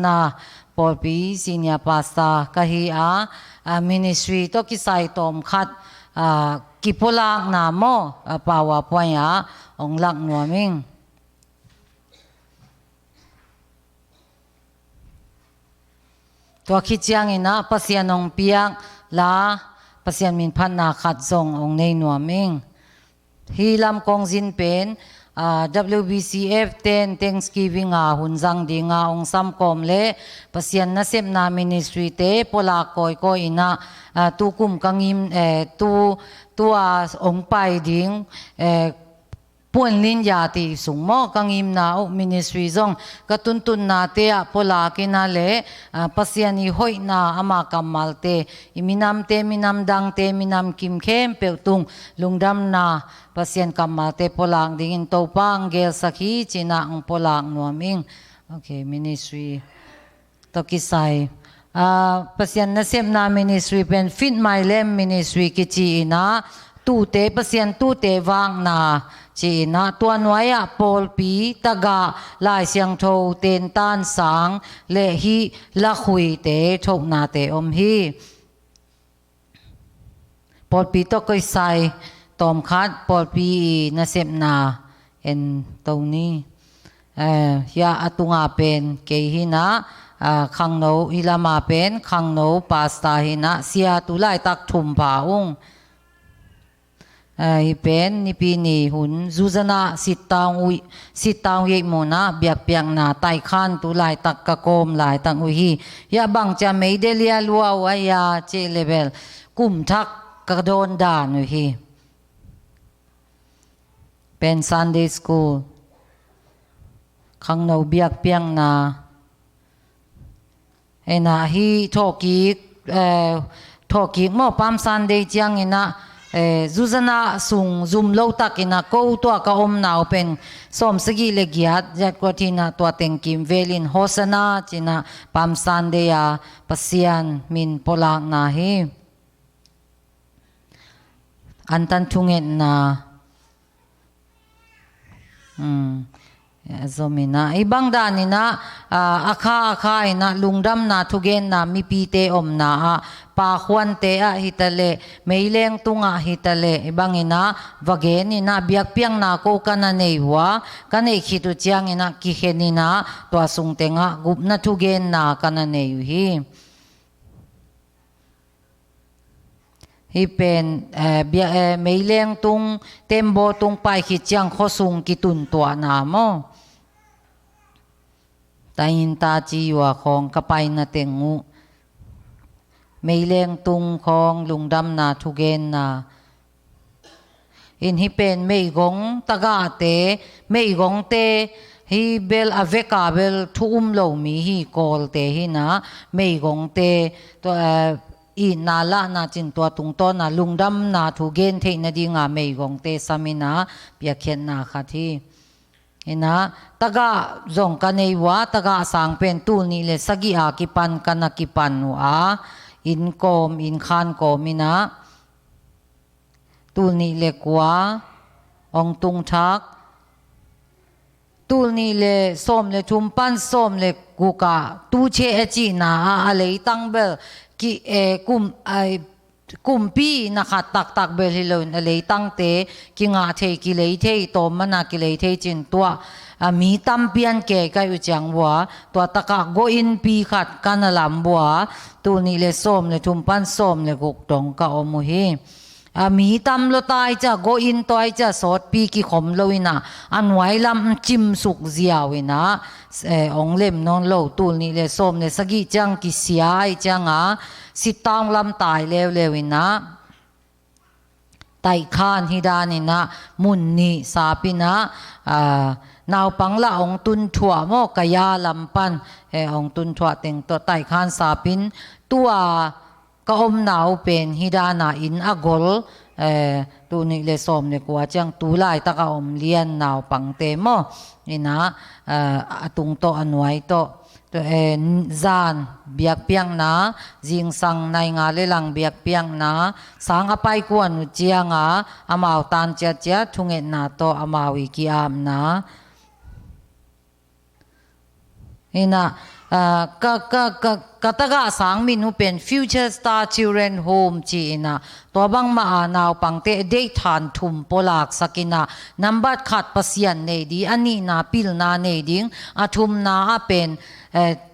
na polpi senior pastor kahia ministry to kisai tom khat kipolak na mo pawa poya ong lak nuamingตัวคิดจังอินะปัสยานองเปียกลาปัสยานมินพันนาขัดส่งองในหนัวมิงฮีลำกองจินเป็นWBCF 10 Thanksgiving หุ่นจังดีงาองซัมคอมเล่ปัสยานนัสเซมนามินิสทรีเตปลาคอยก็อินะตุกุมกังยิมตัวองไปดิ้งป่วนลินยาติสุงโมกังอิมนาอุมินิสทรีซงกตุนตุนนาเตะพลากินาเลปัสยานิหอยนาอามากัมมัลเตอิมินามเตมินามดังเตมินามคิมเข้มเปลตุงลุงดำนาปัสยานกัมมัลเตพลางดิ่งโตปังเกลสักฮีจินาองพลางนัวมิงโอเคมินิสทรีตกิไซปัสยานนัสเซมนามินิสทรีเป็นฟิตไมเลมมินิสทรีกิจีนาตูเตปัสยานตูเตวางนาจีน่าตัวนวายปอลปีตะกาลายเสียงโทเตนตันสังเลฮีละคุยเตโชกนาเตอมฮีปอลปีตะก้อยใส่ตอมคัดปอลปีนาเซมนาเอ็นตรงนี้ยาอตุงอาเป็นเกหินะขังโนฮิลามาเป็นขังโนปาสตาหินะเสียตุไลตักทุมผาองเป็นนิปีนีหุ่นจูจนาสิตตางเยโมนาเบียกเปียงนาไตขันตุลายตักกะโกมลายตังอุฮียาบังจะไม่เดลียลัววายาเจเลเบลกุมทักกระโดนด่านอุฮีเป็นซันเดย์สคูลขังเราเบียกเปียงนานาฮีทอกีหม้อปั๊มซันเดย์จังนะจูจนาสุงจุมโลตักอินะกูตัวก็อมนาวเป็นสมสกิเลกียดจัดกว่าที่นะตัวเต็งกิมเวลินโฮสนาจินะปัมซันเดียปัสยานมินโพลังนาฮีอันตันทุงเงินนาzomina ibang dani na akha ina lungdam na thugen na mi pi te om na pa khwan te a hitale meileng tunga hitale ibang ina wagen ina biak piang na ko kana neiwa kanei khitu chiang ina ki khenina to sung tenga gup na thugen na kana nei hi hiเป็นไม่เลี้ยงตุงเต็มโบตุงไปขีดจังข้อสุงกิตุนตัวหนามอแต่ยินตาจีว่าของกระไปนาเต็งงูไม่เลี้ยงตุงของลุงดำนาทุเกนนาอินฮิเป็นไม่กงตะกาเตไม่กงเตฮิเบลอเวกาเบลทุ่มโลมีฮิโกลเตฮินะไม่กงเตตัวอีนาละนาจินตัวตุงต้นนาลุงดำนาทุเกนเทนดีงาไม่กงเตสามินาเปียเขียนนาคาทีเห็นนะตะกะจงกันในวะตะกะสังเป็นตูนี่เลยสกิอากิปันกันนักิปันหัวอินโกมอินคานโกมินะตูนี่เลยกว่าองตุงทักตูนี่เลยส้มเลยชุมปันส้มเลยกุกะตูเชอจีนาอะไรตั้งเบลกิกุมปีนะคะตักเบลฮิโลนอะไรตั้งเตกิงาเทกิเลเทโตมันนากิเลเทจินตัวมีตั้มเปียนเกก็อยู่จังวัวตัวตะกะโกอินปีขัดกันลำบัวตัวนี้เลยส้มเลยทุมปันส้มเลยกุกตงกะอมุฮีมีตั้มโลตายจะโกอินตัวจะสดปีกิขมโลวินะอันไว้ลำจิมสุกเสียวินะองเล่มนอนโลตัวนี้เลยส้มเลยสกิจังกิเสียจังสิตองลำตายเร็วๆนะไตขานฮิดานินะมุนนีสาปินะนาวปังละองตุนถั่วโมกยาลำปันองตุนถั่วเต็งตัวไตขานสาปินตัวก็อมหนาวเป็นฮิดานาอินอากลตัวนี้เลยสมเนี่ยกว่าจังตูไล่ตะกอมเลียนหนาวปังเตมนี่นะตุงโตอันไว้โตจานเบียกเปียงนะจิงสังในงาเลลังเบียกเปียงนะสังอภัยกวนเจียงอามาตันเจียทุงเอ็นนาโตอามาวิกิอามนะนี่นะ กตกะสังมินหูเป็น Future Star Children Home จีนะตัวบังมาอานาวปังเตเดทานทุมปลักสักินะนัมบัดขัดปัสยันเนดีอันนี้นาปิลนาเนดิงอาทุมนาเป็น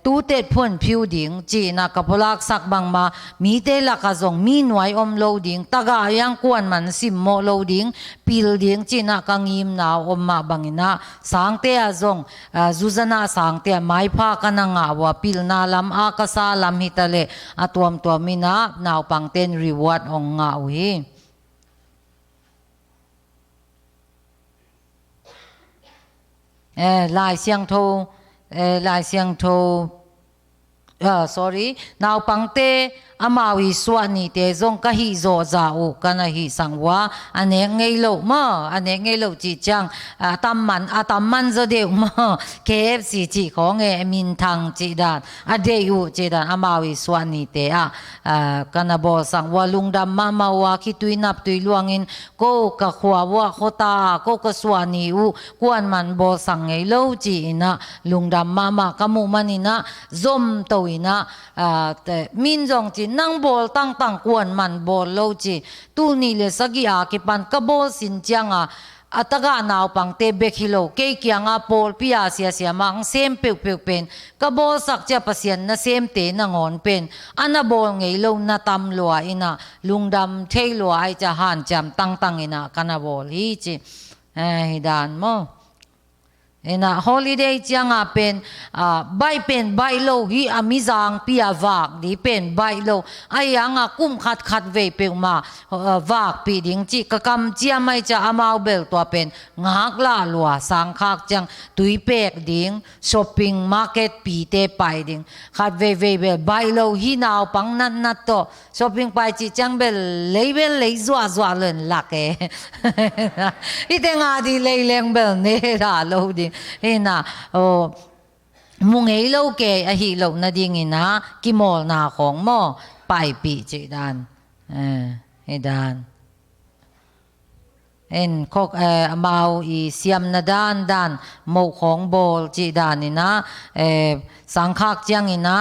ตูเต็ดพ่นผิวดิงจีนะกับพลักสักบางมามีเตลักจงมีหน่วยอมโลดิงตากายังกวนมันสิมโมโลดิงปิลดิงจีนะกังยิมนาวอมมาบังนะสังเตอจงจุจนาสังเตไม้พากันงาวปิลนาลำอากาศลำฮิตเลอตัวมินะนาวปังเต็นรีวอร์ดองงาวฮีลายเสียงโทลายเสียงโทsorry นาวปังเตอามาวิสวานีเตจงกะฮิโซจาอุกันฮิสังวาอันเนงไงโลมาอันเนงไงโลจีจังตามมันจะเดียวมา KFC จีของมินทังจีดานเดียวจีดานอามาวิสวานีเตกันบอสังวาลุงดำมาวาคิตุยนับตุยลวงอินก็กะขวาวะโคตาก็กะสวานีอุกวนมันบอสังไงโลจีนะลุงดำมากะมุมันอินะซอมตัวอินะแต่มินจงจีนังบอลตั้งกวนมันบอลโลจีตูนี่เลยสักกี่อากิปันกบอลสินจังอัตกะนาวปังเตเบคิโลเกย์ยังบอลพิอาเสียมังเซมเปียวเป็นกบอลสักจะปัสยันนะเซมเตนงอนเป็นอันบอลไงโลนะตำลัวอินะลุงดำเทลัวไอจะหันจำตั้งอินะกันบอลฮีจีฮิดานโมholiday จังเป็นใบเป็นใบโลฮีมิจังพิอาวากดีเป็นใบโลไอยังกุมขัดเวเปียวมาวากปีดิงจีกกำเจียไม่จะอามาเบลตัวเป็นงักลาลัวสังคักจังตุยเป็กดิงช้อปปิ้งมาร์เก็ตปีเตไปดิงขัดเวเบลใบโลฮีนาวปังนัดโตช้อปปิ้งไปจีจังเบลเลยจัวเลินลักอีเตงาดีเลยเลี้ยงเบลเนราโลดินะมุงเอโลเกอหิโลนาดิงินะกิโมลนาของหม้อไปปีจีดานให้ดานคกเมาอีเสียมนาดานโมของโบลจีดานนี่นะสังคักจังนี่นะ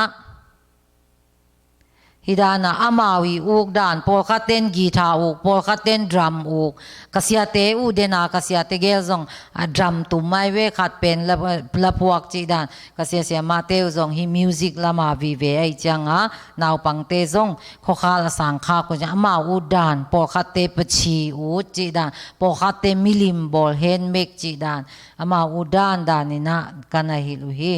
ฮิดานะอามาวีอุกดานพอลคัตเต้นกีตาร์อุกพอลคัตเต้นดรัมอุกกษยาเตอุเดนะกษยาเตเกลซงดรัมตุไม่เวขัดเป็นละพวกจีดานกษยาเสียมาเตวซงฮิมิวสิกละมาวิเวไอจังนาวปังเตซงขอขาละสังขากุจังอามาอุดานพอลคัตเตปชีอุจีดานพอลคัตเตมิลิมบอลเฮนเมกจีดานอามาอุดานดานินะกันฮิลุฮี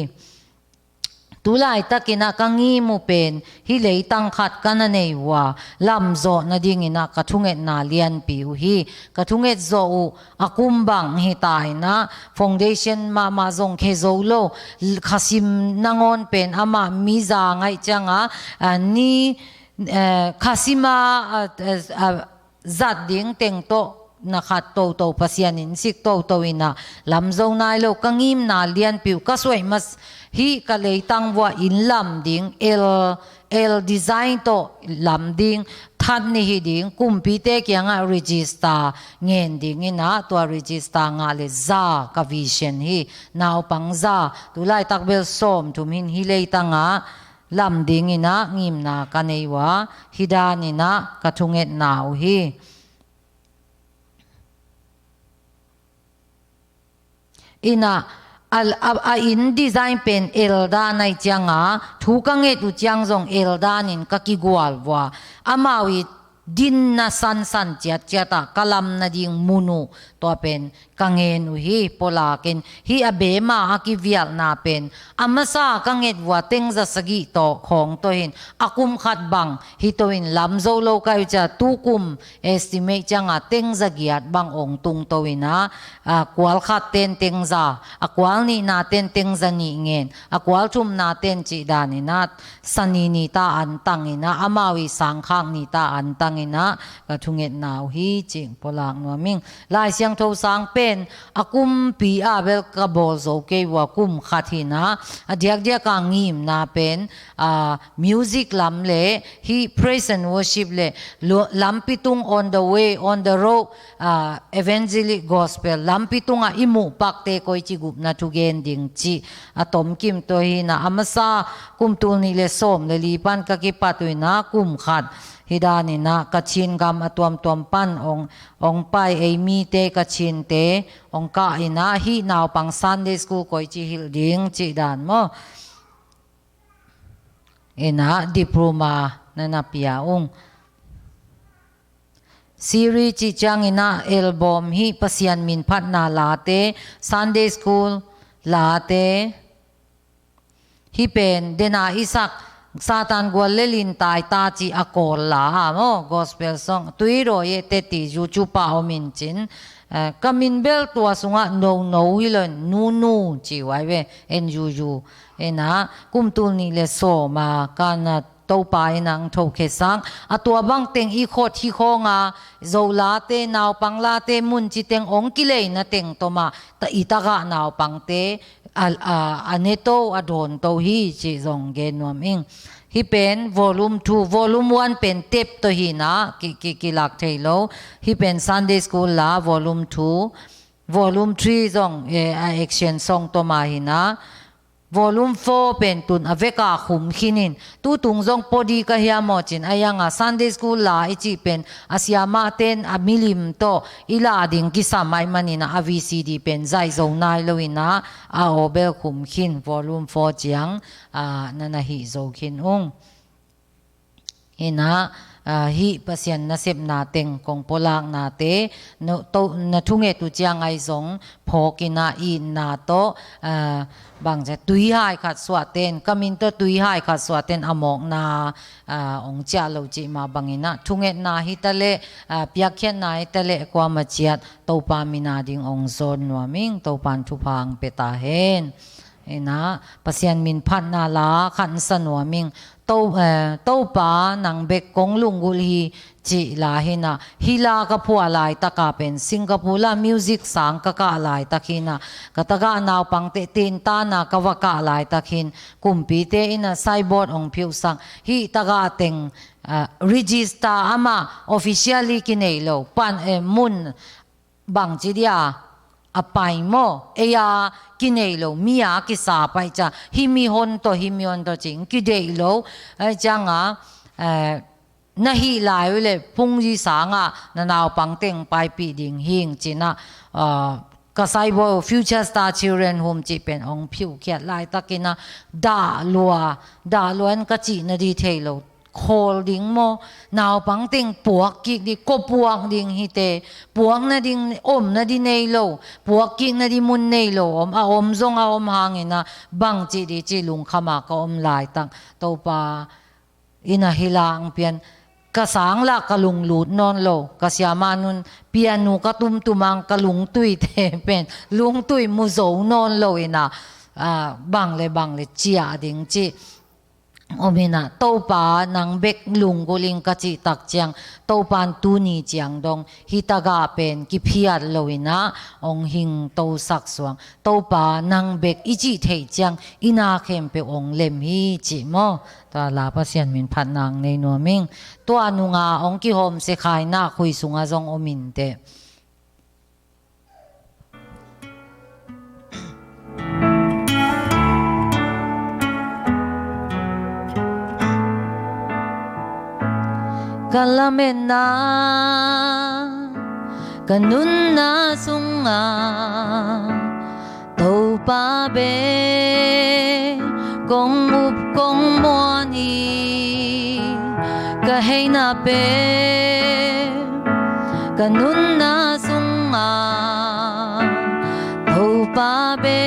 ตุลาอิตากินักงี้มูเป็นฮิเลตังขัดกันในว่าลำโซนาดิ่งนักกระทุงเอ็ดนาเลียนปิวฮีกระทุงเอ็ดโซอุอากุมบังฮิตายนะฟาวเดชั่นมาซงเคโซโลขัสิมนางอนเป็นอามามิจางไอจังนี่ขัสิมาจัดดิ่งเต็งโตนักขัดโตพัศยานินสิกโตอินะลำโซนายโลกังยิมนาเลียนปิวก็สวยมัสฮีก็เลยตั้งว่าอินลำดิ่งดีไซน์โตลำดิ่งทัดนี่ดิ่งคุมพิเตกยังรีจิสตาเงินดิ่งนะตัวรีจิสตางาเลซ่ากับวิเชนฮีนาวปังซ่าตุไลตักเบลส้มทุมินฮิเลยตั้งลำดิ่งนะงิมนากันเอวะฮิดานินะกระทุงเอ็ดนาวฮีอินะอินดีไซน์เป็นเอลดาในจังทุกังเอตุจังซงเอลดานินกักิกวาลวะอามาวิดินนะสันจัดกลัมนาดิงมุนุตัวเป็นกังเงินฮีโพลากินฮีอเบมาอากิวิลนาเป็นอามาซากังเงินว่าเต็งจะสกิโตของตัวเห็นอากุมขัดบังฮีตัวเห็นลำโซโลกายจะตุกุมเอสติเมจังเต็งจะกียดบังองตุงตัวเห็นกวลขัดเต็งจะกวลนี่นาเต็งจะนี่เงินกวลชุมนาเต็นจีดานินาสันนีตาอันตังอินะอามาวิสังขังนีตาอันตัง tangina ka thunget naw hi ching polak nuaming lai siang tho sang pen akum pi a bel ka bol zo ke wa kum khathina adiak dia ka ngim na pen music lam le hi praise and worship le lampitung on the way on the road evangelic gospel lampitunga imu pakte koi chi gup na thugen ding chi atom kim to hi na amasa kum tul ni le som le li pan ka ki patuina kum khat hidani na kachin gam atuam tuam pan ong pai emi te kachin te ong ka ina hi naw pang Sunday school koi chi hil ding chi dan mo ina diploma na napiaung Siri chi chang ina album hi pasian min phat na late Sunday school late hi pen dena isak Satan gwal lelin tai ta chi akol la mo gospel song tuiro ye te ti ju chu pa omin chin kamin bel tua sunga no hilon nu chi wai we en ju ena kum tul ni le so ma kana to pa inang tho khe sang atua bang teng I khot hi khonga zola te naw pangla te mun chi teng ong kilei na teng to ma ta itaga naw pang te aneto adon to hi chi zong gen nom ing hi pen volume 2 volume 1 pen tep to hi na ki lak thailo hi pen Sunday school la volume 2 volume 3 zong action song to ma hi na volume 4 pen tun aveka khum khinin tu tung zong podi ka hiya mo chin ayanga Sunday school la ichi pen asiama ten amilim to ila ding ki samai manina avcd pen zai zo nai loina a obel khum khin volume 4 chiang nana hi zo khin ung ina hi pasian na sep na teng kong polak na te no to na thunge tu chiang ai zong phokina I na to bang je tui hai khat swaten kamin to tui hai khat swaten amok na ong cha lo chi ma bangina thunge na hi tale piakhen na hi tale kwa ma chiat to pa mina ding ong zon nuaming to pan thu phang peta hen ena pasian min phat na la khan sanuaming to pa nang bek kong lungul hi chi la hina hila ka phua lai taka pen Singapore la music sang ka lai takina kataga naw pang te tin ta na kawaka lai takin kumpi te ina cyborg ong phiu sang hi taga teng register ama officially kinelo pan mun bang chi dia apai mo eya kinelo mia ki sa pai cha himi hon to ching ki deilo changa nahi lai le pungji sanga na naw pang teng pai pi ding hing china kasai bo future star children home chi pen ong phiu khiat lai takina da luan ka chi na di thailo khol ding mo naw pang ting puak ki di ko puak ding hi te puak na ding om na di nei lo puak ki na di mun nei lo om zong om hangina bang chi di chi lung khama ka om lai tang to pa ina hilang pian kasang la kalung lut non lo kasyama nun piano ka tumang kalung tui te pen lung tui mu zo non lo ina bang le chia ding chi omina topa nang bek lung guling kachi tak chiang topan tu ni chiang dong hitaga pen ki phiat loina ong hing to sak suang topa nang bek ichi thei chiang ina khem pe ong lem hi chi mo ta la pasian min phat nang nei no ming to anunga ong ki hom se khai na khui sunga zong omin te kalamena kanun na sunga tàu pa be kong up kong moani ka hay na pe kanun na sunga tàu pa be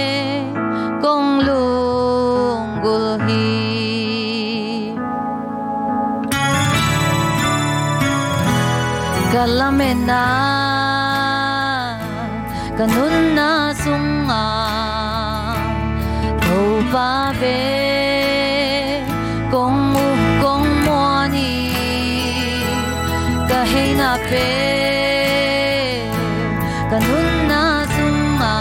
kong lunggul hi kalamena kanun na sunga tàu pa be kong up kong moani na pe kanun na sunga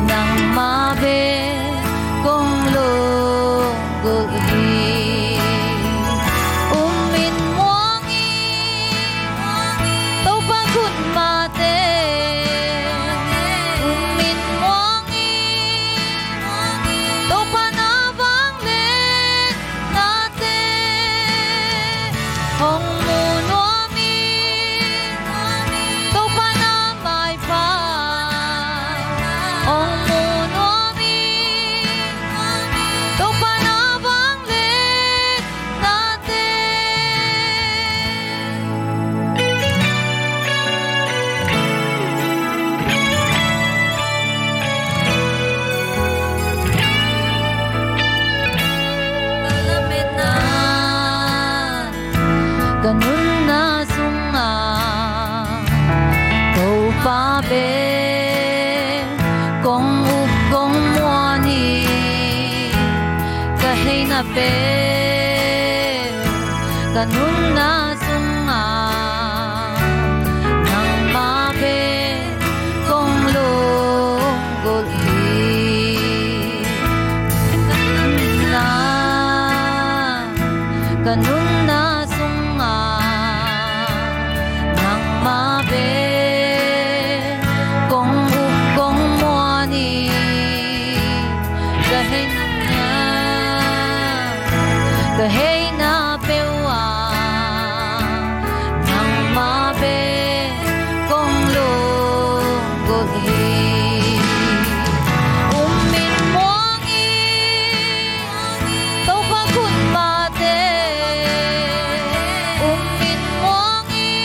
nang mabe kong lo gulhi umin muangi tau pagod mate umin muangi tau panabang len nate hong munuami tau panamay pa hong munuami tau panabang len nate ganun na sunga kau pa be kong up kong muani kahay na pe ganun na sunga nang mabe kong lungguli ganun na sunga nang mabe kong up kong muani kahay na pewa nang mabe kong lungguli umin muangi tau pagod mate umin muangi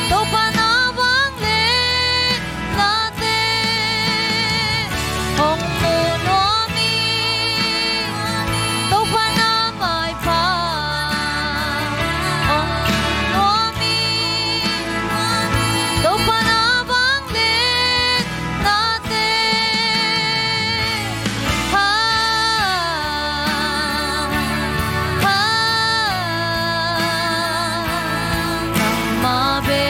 tau panabang len nate hong munuami tau panamay pa hong munuami tau panabang len nate ha nang mabe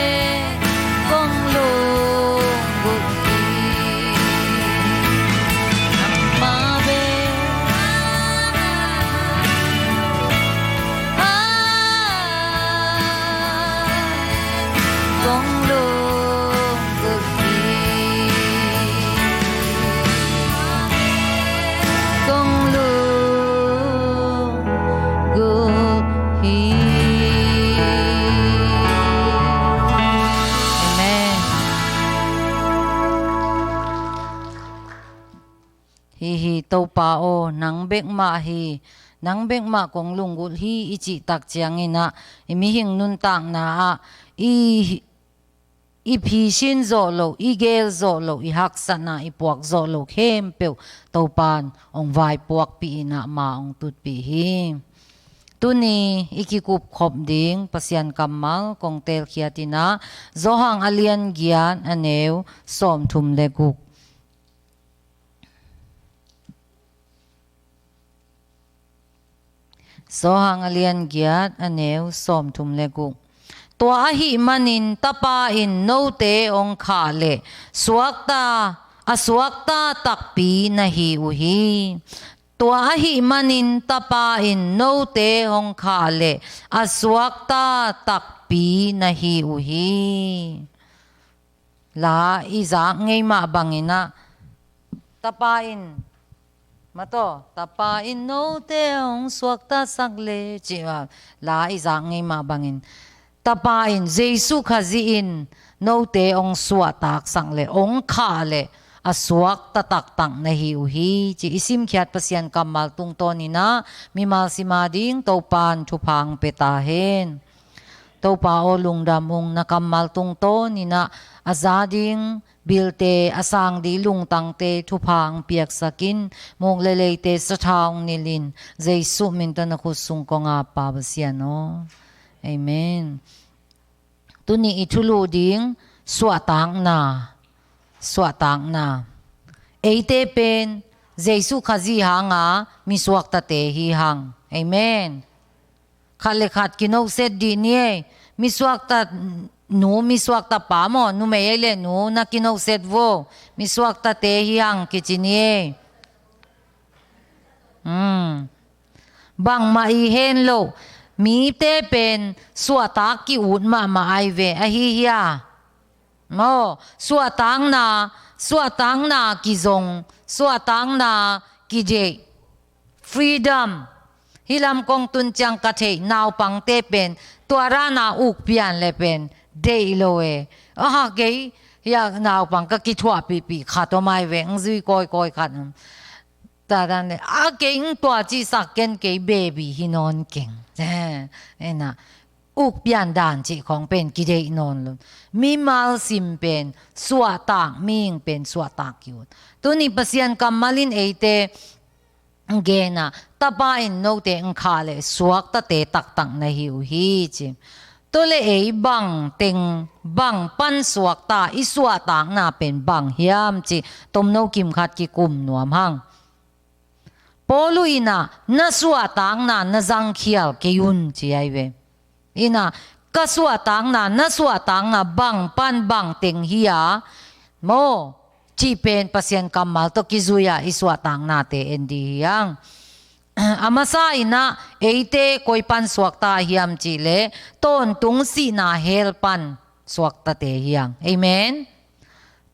kong lungguli nang mabe kong lungguli kong lungguli Amen. Hi tau pao nang bek ma hi nang bek ma kong lunggul hi ichi tak chiang ina imihing nun tak na a i phi shin zo lo i gel zo lo i hak sa na i puak zo lo khem pe tau pan ong vai puak pi na ma ong tut pi hi tuni ikikup khop ding pasian kamal kong tel khiatina zohang alian gian aneu som thum leguk zohang alian gian aneu som thum leguk tua hi manin tapa in no te ong kha le suakta takpi na hi uhi tua hi manin tapa in no te ong kha le suakta takpi na hi uhi la iza ngei ma bangina tapa in mato tapa in no te ong suakta sakle chiwa la iza ngei ma bangin tapa in Jesu khazi in no te ong suatak sang le ong kha le asuak tatak tang na hi uhi chi isim khiat pasian kamal tung toni na mimal simading topan thupang petahen topa o lungdam ong nakamal tung toni na azading bilte asang di lungtang te thupang piak sakin mong lelei te sathang nilin Jesu minta na kusung ko nga pa basian no Amen. Tuni itulu ding suatang na. Eite pen Jesu khazi hanga miswak tate hi hang. Amen. ขัดเลยขัดกินเอาเสร็จดีนี่มีสวกตาหนูมีสวกตาป่าหมอหนูไม่เล่นหนูนักกินเอาเสร็จโวมีสวกตาเตะยังกิจนี่บางมาอีเห็นโลมีเตเป็นสวตากิอุดมาไอเวอหิยาโมสวตังนากิจงสวตังนากิเจ freedom ฮิลามกงตุนจังกะเทนาวปังเตเป็นตัวรานาอุกเปียนเลเป็นเดยโลเอเกยอยากนาวปังก็กิทัวปีขาตัวไม่เวงซุยกอยขัดแต่ดันเนี่ยเก่งตัวจีสักเก่งเกยเบบี้ฮินอนเก่งนะอุกเปียนด่านจีของเป็นกิเดนอนลุมีมาลซิมเป็นสวตากมิงเป็นสวตากอยู่ตัวนี้ปัสยันกำมาลินเอเตเกนะตาป้าอินโนเตงคาเลสวกตะเตตักนะหิวฮีจิตัวเลไอบังเต็งบังปันสวกตาอิสวตากนาเป็นบังเฮียมจิตมโนกิมขัดกิกุมนวมหังปอลุอินะนสวตากนานจังเขียลเกยุนจีไอเวอินะกสวตากนานสวตากนาบังปันบังเต็งเฮียโมจีเป็นปัสยันกำมัลตกิจุยาอิสวตางนาเตเอ็นดียังอามาซาอินะเอเตคอยปันสวกตาเฮียมจีเลต้นตุงสีนาเฮลปันสวกตาเตเฮียงเอเมน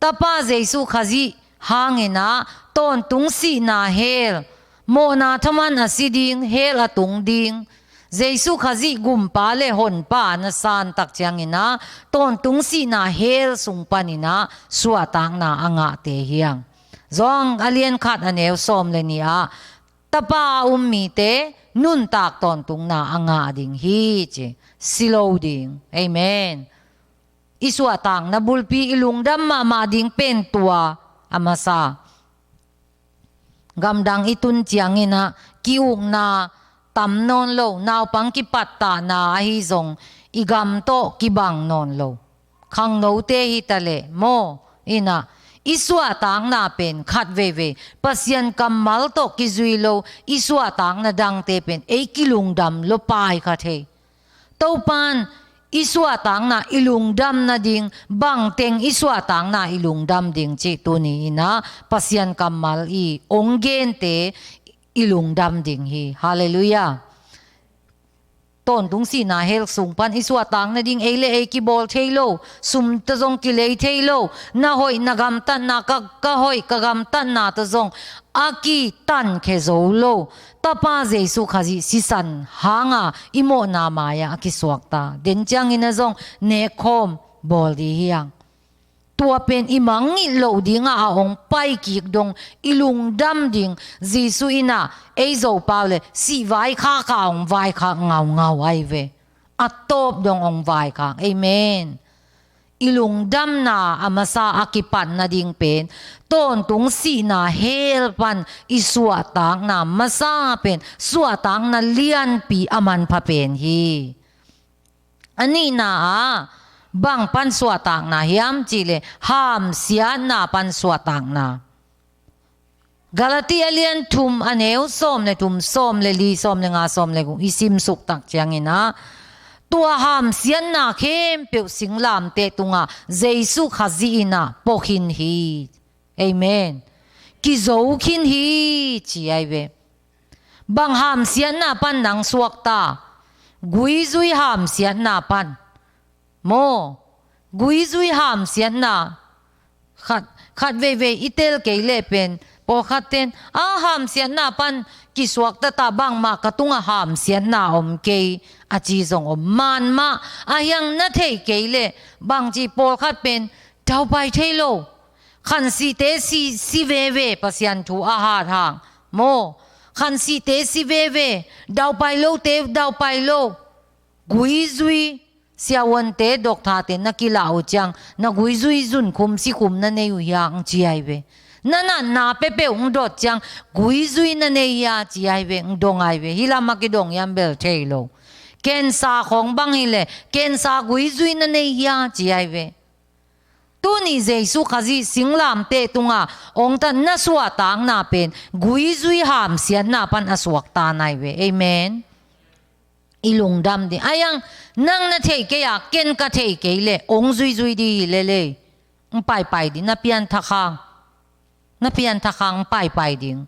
ตาป้าเจสุขจิหางอินะต้นตุงสีนาเฮลโมนาทมันอสิดิงเฮลอตุงดิงเจสุขจิกุมปาเลหนปานสานตักจังอินะต้นตุงสีนาเฮลสุงปันินะสวตางนาอ่างเตเฮียงจงอเลียนขัดอันเอวสมเลนีอาตาป้ามีเตนุนตักต้นตุงนาอ่างดิงฮีจิสิโลดิงเอเมนอิสวตางนาบุลปีอิลุงดัมมาดิงเป็นตัวอามาซากำดังอิตุนเจียงอินะกิอุงนาตำนอนโลนาวปังกิปัตตานาฮิซงอีกำโตกิบังนอนโลขังโนเตฮิตะเลโมอินะอิสวาตางนาเป็นขัดเวปัสยันกำมัลโตกิจุยโลอิสวาตางนาดังเตเป็นเอกิลุงดำโลปายขัดเฮเต้าปานอิสวาตางนาอิลุงดำนาดิงบังเต็งอิสวาตางนาอิลุงดำดิงจิตัวนี้นะปัสยันกำมัลอีองเกนเตอิลุงดำดิงฮีฮาเลลูยาต้นตุงสีนาเฮลสุงปันอิสวาตังนาดิงเอเลเอกิบอลเทโลสุมตะจงกิเลเทโลนาหอยนากำตันนากะหอยกะกำตันนาตะจงอากีตันเคโซโลตาปาเจสุขจิสิสันหางาอิโมนามายากิสวกตาเดนจังอินะจงเนคอมบอลดีเฮียงตัวเป็นอิมังอิโลดิงอาองไปกิกดงอิลุงดำดิงจีสุอินะเอโซปาเลสีไวข้าข้าองไวข้าเงาไอเวอัตโตบดงองไวข้าเอเมนอิลุงดำนาอามาซาอากิปันนาดิงเป็นต้นตุงสีนาเฮลปันอิสวตางนามาซาเป็นสวตางนาเลียนปีอามันพะเป็นฮีอันนี้นาบางปันสวตางนาเฮียมจีเลห้ามเสียนาปันสวตางนากาลาติอาเลียนทุมอันเอวส้มเลยทุมส้มเลยลีส้มเลยงาส้มเลยกุอิซิมสุกตักจังอินะตัวห้ามเสียนาเข้มเปียวสิงลามเตตุงาเจสุขจีนะปอกินฮีเอเมนกิโจกินฮีจีไอเวบางห้ามเสียนาปันนังสวกตากุยจุยห้ามเสียนาปันโมกุยจุยหามเสียนนาขัดเวอิเตลเกเลเป็นพอขัดเตนหามเสียนนาปันกิสวกตาบังมากระตุงหามเสียนนาอมเกยอาจีจงอมมันมายังนัทเทเกเลบางจีพอขัดเป็นดาวไปเทโลขันสีเตสีเวปัสยันทูอาหารห่างโมขันสีเตสีเวดาวไปโลเตดาวไปโลกุยจุยเสียวันเตดอกทาเตนักกีฬาอุจังนักวิจุยจุนคุมสิคุมนั่นเองอย่างจีไอเวนั่นนาเปเปอุงดอจังกุยจุยนั่นเองยาจีไอเวอุงดงไอเวฮิลามากิดงยันเบลเทโลเกณฑ์สาของบังฮิเลเกณฑ์สากุยจุยนั่นเองยาจีไอเวตัวนี้เจสุขจีสิงลามเตตุงาองตันนัสวตางนาเป็นกุยจุยหามเสียนนาปันอสวกตาไนเวเอเมน ilung dam di ayang nang na thei ke ya ken ka thei ke le ong zui zui di le le pai pai di na pian thakang pai pai ding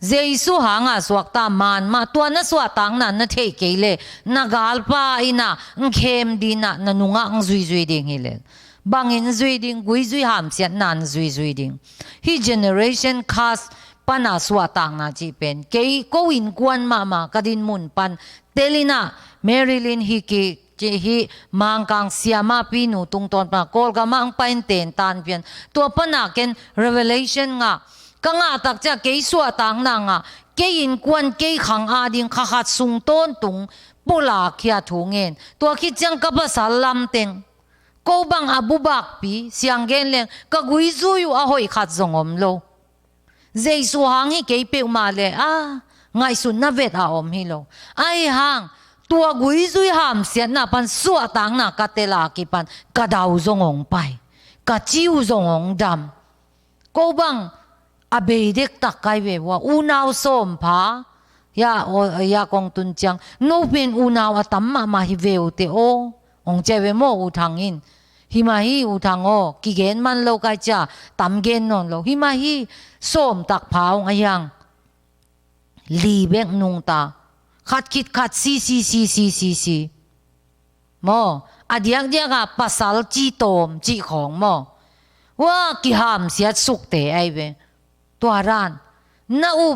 Jesu hanga suakta man ma tua na suatang na thei ke le na galpa ina ngkem di na nunga ng zui zui ding hile bangin zui ding gui zui ham siat nan zui zui ding hi generation cast pana suatang na chi pen ke ko in kwan mama kadin mun pan telina Marilyn hi hi mangkang siama pinu tungton pa kol ka mang pain ten tan pian to panaken revelation nga kanga tak cha ke suatang na nga ke in kwan ke khang ading khahat sung ton tung pula khia thungen to khi chang ka ba salam teng ko bang abubak pi siang gen leng ka gui zu yu a hoi khat zongom lo Jesu hang hi ke pe ma le ngai sun na vet a om hi lo ai hang tua gui zui ham sian na pan suatang na katela ki pan ka dau zongong pai ka chiu zongong dam ko bang abe dek tak kai ve wa unaw som pha ya kong tun chang no pen unaw atam ma hi veu te o ong che ve mo u thangin hi ma hi u thang o ki gen man lo kai cha tam gen non lo hi ma hi som tak phao ayang li bek nung ta khat kit khat si mo adiak dia pasal chi tom chi khong mo wa ki ham siat suk te ai ve tuaran na u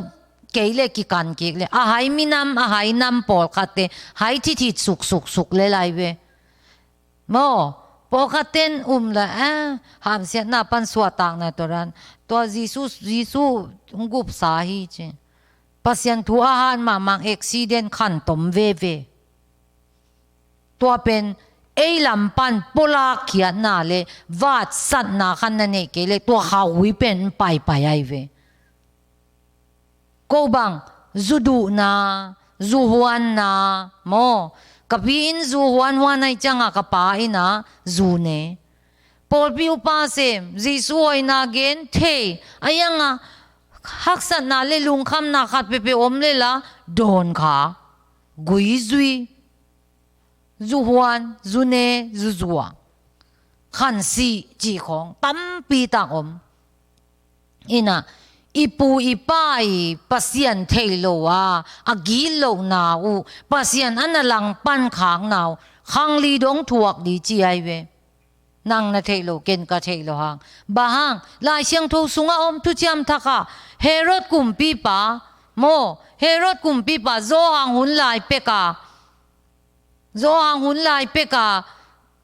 keile ki kan ki le a hai minam a hai nam pol khate hai thi suk le lai ve mo po khaten la ham siat na pan suatang na toran to jisu ngup sa hi che pasien thu ahan ma mang accident khan tom ve tua pen ei lam pan pola khia na le wat sat na khan na ne ke le tua hawi pen pai ai ve ko bang zudu na zuhuan na mo kapin zuhuan ai changa ka pa ina zu ne pol piu pa sem jisu oi na gen the ayanga haksa na le lung kham na khat pe om le la don kha gui zui zuhuan zune zuzua khan si chi khong tam pi ta om ina ipu ipai pasien thailo wa agilo na u pasien analang pan khang naw khang li dong thuak li chi ai ve nang na thailo ken ka thailo hang bahang lai siang tho sunga om tu cham thaka Herod kumpi pa mo Herod kumpi pa zo hang hun lai peka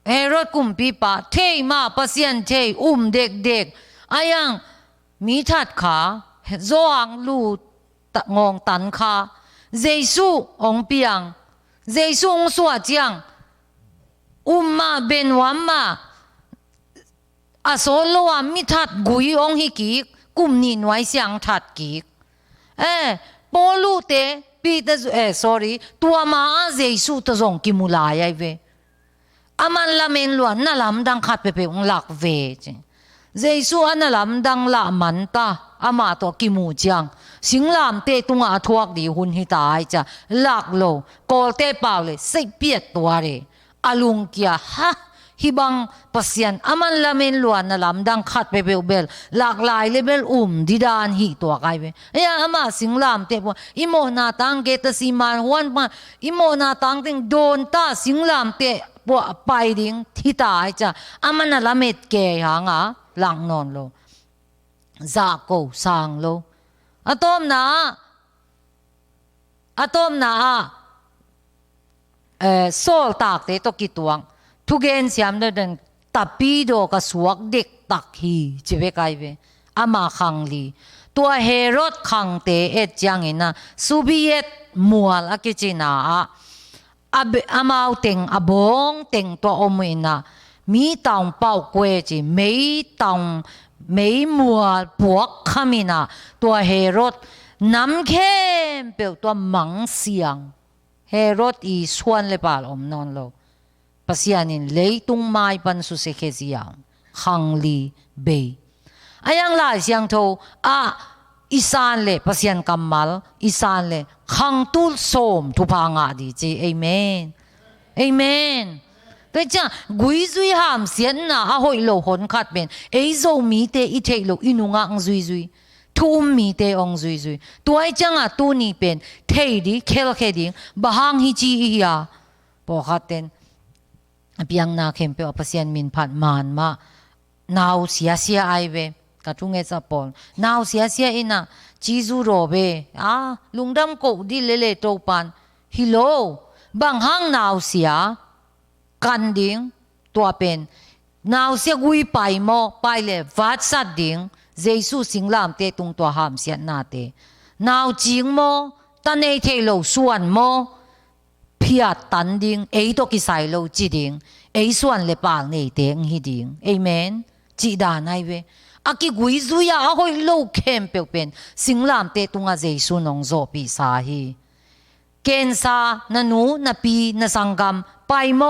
Herod kumpi pa thei ma pasien thei dek ayang mi that kha zo hang lu ngong tan kha Jesu ong piang Jesu ong suwa chiang ma ben ma asolo mi that gui ong hi ki kum ni noi siang that ki polu te pi te sorry tua ma Jesu to zong ki mulai ai ve aman lamen luan na lam dang khat pe ong lak ve Jesu an lam dang la man ta ama to ki mu chiang singlam te tunga thuak di hun hi tai cha lak lo kol te paw le sei piet tua re alung kia hibang pasien aman lamen luan na lamdang khat pe bel lak lai level didan hi to kai be ya ama singlam te po imo na tang ge ta si man wan pa imo na tang ting don ta singlam te po pai ding thi ta cha aman na lamet ke hanga lang non lo za ko sang lo atom na sol tak te to kituang thu gen siam na den tapido ka suak dek tak hi chive kai ve ama khang li tua Herod khang te et chang ina subiet mual akichina amau teng abong teng to omina mi taung pau kwe chi mei taung mei mual puak khamina tua Herod nam khem pe tua mang siang Herod i suan le pal om non lo pasianin leitung mai pan su se khesiang khang li be ayang la siang tho isan le pasien kamal isan le khang tul som thu pa nga di chi amen amen thế chăng quý duy hàm xiên na a hội lầu hồn khát bên ấy dâu mi tê ít thấy lầu inu ngang duy duy thu mi tê ông duy duy tuổi chăng à tu ni bên thấy đi khel khé đi bahang hi chi ya bỏ khát tên biang na khem pe pasien min phat man ma nào sia ai về cả trung nghe sapol nào sia ina chi zu ro về lungdam ko di lele to pan hello bang hang nào siaกันดิ้งตัวเป็นนาวเสียกุยไปโมไปเลยวัดสัตดิ้งเจสุสิงลามเตตุงตัวหามเสียนาเตนาวจิงโมตันเอเทโลส่วนโมพิอาตันดิ้งเอตัวกิไซโลจีดิ้งเอส่วนเลปางเนเตงฮิดิ้งเอเมนจีดานายเวอากิกุยซุยาอาหอยโลเข้มเปียวเป็นสิงลามเตตุงอาเจสุนงโซปีสาฮีเกณฑ์ซานานูนาปีนาสังกัมไปโม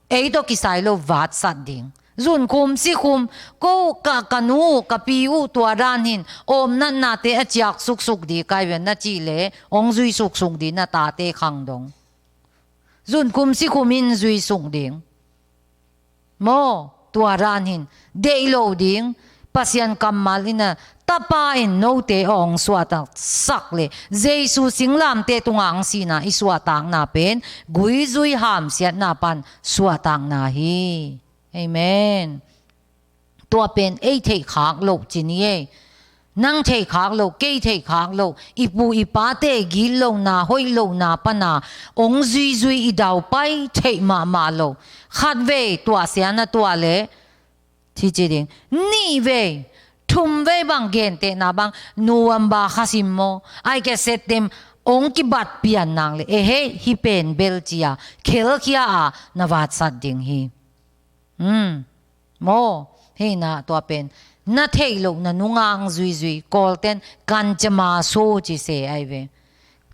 เอ้ตัวกิสายโลวัดสัตดิ่งรุนคุมสิคุมก็กะนูกะปีอูตัวด้านหินอมนั่นนาเตอจักสุกดีกายเวนนาจีเลองซุยสุกดีนาตาเตขังดงรุนคุมสิคุมินซุยสุกดิ่งโมตัวด้านหินเดโลดิ่งปัสยันกัมมาลินะตาปาอินโนเตองสวาตังสักเลเจสุสิงลามเตตุงังสีนาอิสวาตังนาเป็นกุยซุยหามเสียนาปันสวาตังนาฮีเอเมนตัวเป็นเอเทขากโลกจินีเอนั่งเทขากโลกเกเทขากโลกอีปูอีปาเตกิโลนาหอยโลนาปนาองซุยอีดาวไปเทมาโลขัดเวตัวเสียนาตัวเลที่จริงนี่เวทุ่มเวบังเกนเตนาบังนูอัมบาคาซิมโมไอแกเซตเต็มองกิบัดเปียนนางเลยเฮ้ฮิเป็นเบลจียเคลคียานวัดสัตดิงฮีโมเฮน่ะตัวเป็นนัทเฮโลนันุงางซุยกอลเทนกันจะมาโซจิเซไอเว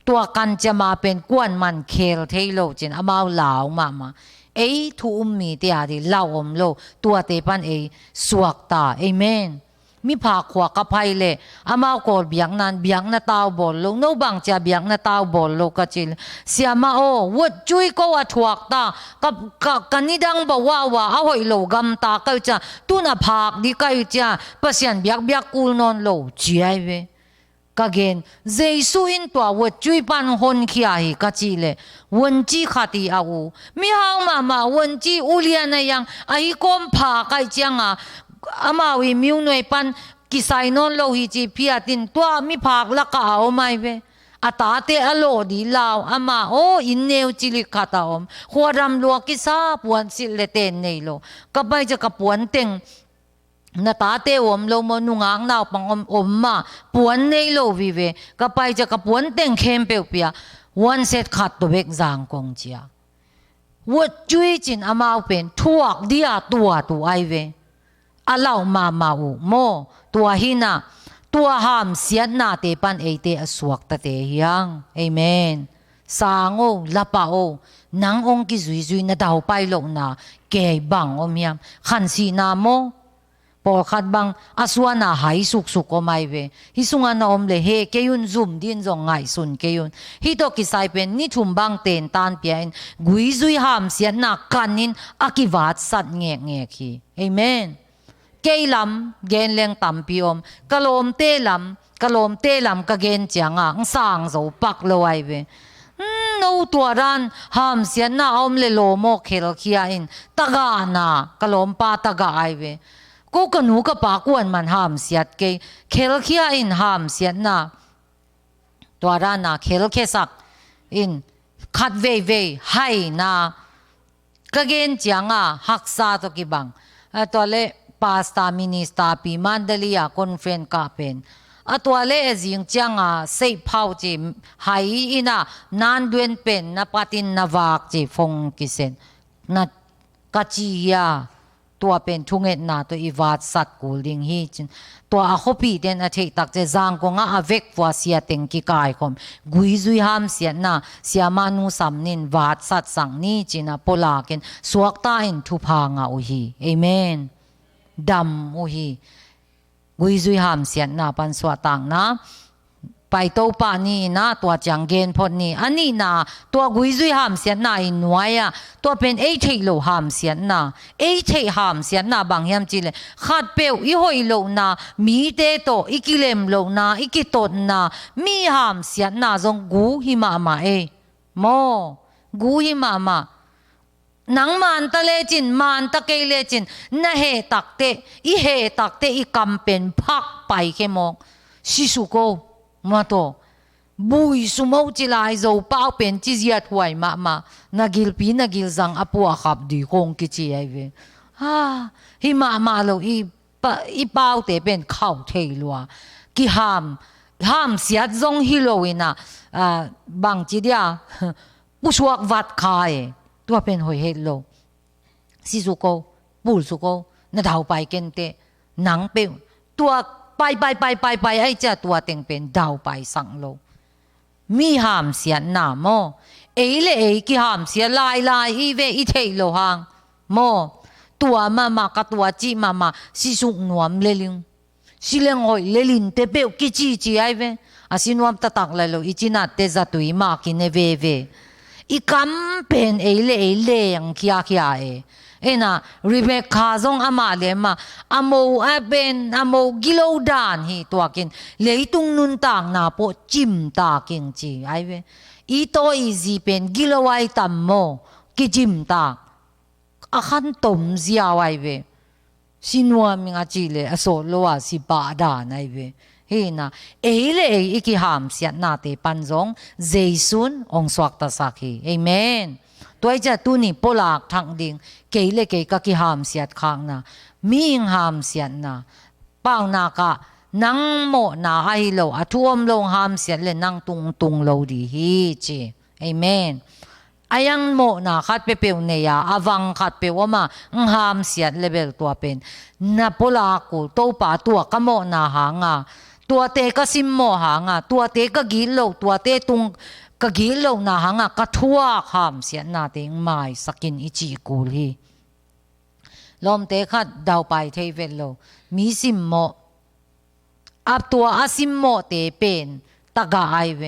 ตัวกันจะมาเป็นกวนมันเคลเทโลจินอามาลาวมาเอ้ทุมมีเตียดิลาวอมโลตัวเตปันสวกตาเอเมนมีผาขวากระไพเลอามาโกดเบียงนั้นเบียงนาตาวบอลลงโนบังจะเบียงนาตาวบอลโลกจิลเสียมาโอวัดจุยก็ว่าถวกตากับกันนี่ดังบอกว่าเอาหอยโลกำตาก็จะตุนผากดีก็จะปัสยันเบียกกูนอนโลจีไอเวก็เกณฑ์เจสุอินตัววัดจุยปันคนขี้อาหิกจิเลวันจีขัดเอามีหางมาวันจีอุเลียนยังไอ้ก้มผากไอจังอามาวิมิวหน่วยปันกิไซนอนโลหิจีพิอาตินตัวมีผากละกเอาไม่เวอาตาเตอโลดีลาวอามาโออินเนวจิลิขัดเอาหัวรำลัวกิซาปวนสิเลเตนเนโลก็ไปจะกับปวนเต็งนาตาเตอมโลมนุงางนาวปังอมมาปวนเนโลวิเวก็ไปจะกับปวนเต็งเข้มเปียวเปียวันเสร็จขัดตัวเบกจางกงเจียวัดจุยจินอามาเป็นทวกเดียตัวไอเวอาเล่ามาโมตัวหินะตัวหามเสียนาเตปันเอเตอสวกตะเตยังเอเมนสางโอละปะโอนังองกิซุยนาดาวไปลงนาเกยบังอมยามขันสีนาโมพอขัดบังอสวนาหายสุกอไม่เวฮิสุงานาอมเลเฮเกยุนซุมดินจงไงสุนเกยุนฮิโตกิไซเป็นนิทุมบังเตนตานเปียนกุยซุยหามเสียนากันินอากิวัดสัตเงคีเอเมนเกยลำเกนเลงตัมพิอมกะโลมเตลำกะเกนจังสางโซปักลอยเวนูตัวรันหามเสียนาอมเลโลโมเคลคียอินตะกานากะโลมปาตะกาไอเวกูกนูกะปากวนมันหามเสียดเกเคลคียอินหามเสียนาตัวรันนาเคลเคสักอินขัดเวให้นากะเกนจังหักซาตกิบังตัวเลpasta minista pi mandalia conference ka pen atwale ezing changa sei phau chi hai ina nan duen pen na patin na wak chi phong kisen na kachia tua pen thunget na to iwat sat kuling hi chin tua a hopi den a thei tak che jang ko nga avek wa sia teng ki kai khom gui zui ham sia na sia manu samnin wat sat sang ni china polaken suak ta in thu pha nga u hi amenดำโอฮี กุยซุยหามเสียนนาปันสวต่างนะไปโตป่านี่นะตัวจังเกนพอนี่อันนี้นะตัวกุยซุยหามเสียนนาอินไว้อะตัวเป็นเอเทโลหามเสียนนาเอเทหามเสียนนาบางยามจีเลยขัดเปียวอีหอยโลนามีเตโตอีกิเลมโลนาอีกิตนนามีหามเสียนนาจงกูหิมามาโมกูหิมามานังมันตะเลจินมันตะเกเลจินนะเฮตักเตอีเฮตักเตอีกำเป็นพักไปแค่มองชิสุโกมาโตบุยสุมาวจิลายโจเป้าเป็นจิเจียถวยมานากิลปีนากิลซังอปัวขับดีคงกิจิไอเวฮิมาโลอีเป้าเตเป็นข้าวเทลัวกิหามเสียจงฮิโลวินะบางจิเดียผู้ชวกวัดคายตัวเป็นหอยเฮโลซิสุโกปูสุโกนาดาวไปเกนเตหนังเปตัวไปไอ้เจ้าตัวเต็งเป็นดาวไปสังโลมีหามเสียหนาโมเอเลกี่หามเสียลายอีเวอีเทโลหางโมตัวมากับตัวจีมาซิสุนวมเลลิงสิเลงหอยเลลินเตเปวกิจีไอเวอาสินวมตะตักเลยโลอีจินาเตจัตุยมากินเวอีกำเป็นเอเลยังขี้ยนะรีเบคคาซงอามาเลมาอโมเป็นอโมกิโลดานฮีตัวกินเลยตุงนุนต่างนาโปจิมตากิงจีไอเวอีโตอีซีเป็นกิโลไอตัมโมกิจิมตาอาขันตมเสียไอเวสินวมิงอาจีเลอโซโลอาสิบาดานไอเวเฮนะเอเลอีกิหามเสียนาเตปันจงเจสุนองสวักตาสักฮีเอเมนตัวจะตุนี่ปลักทางดิ่งเกยเลเกยก็กิหามเสียดข้างนะมีงหามเสียนนะป้างนากะนังโมนาไอโลอะท่วมลงหามเสียนเลยนั่งตุงโลดีฮีจีเอเมนอายังโมนาขัดเปเปวเนียอาวังขัดเปวมาหามเสียนเลเวลตัวเป็นนาปลักกูโตป่าตัวกะโมนาหางาตัวเตก็ซิมโมหางาตัวเตก็กิโลตัวเตตุงกกิโลนาหางกะทัวขามเสียนาเตงไม่สกินอิจิกูลีลมเตขัดดาวไปเทเวลโลมีซิมโมอับตัวอาซิมโมเตเป็นตะกาไอเว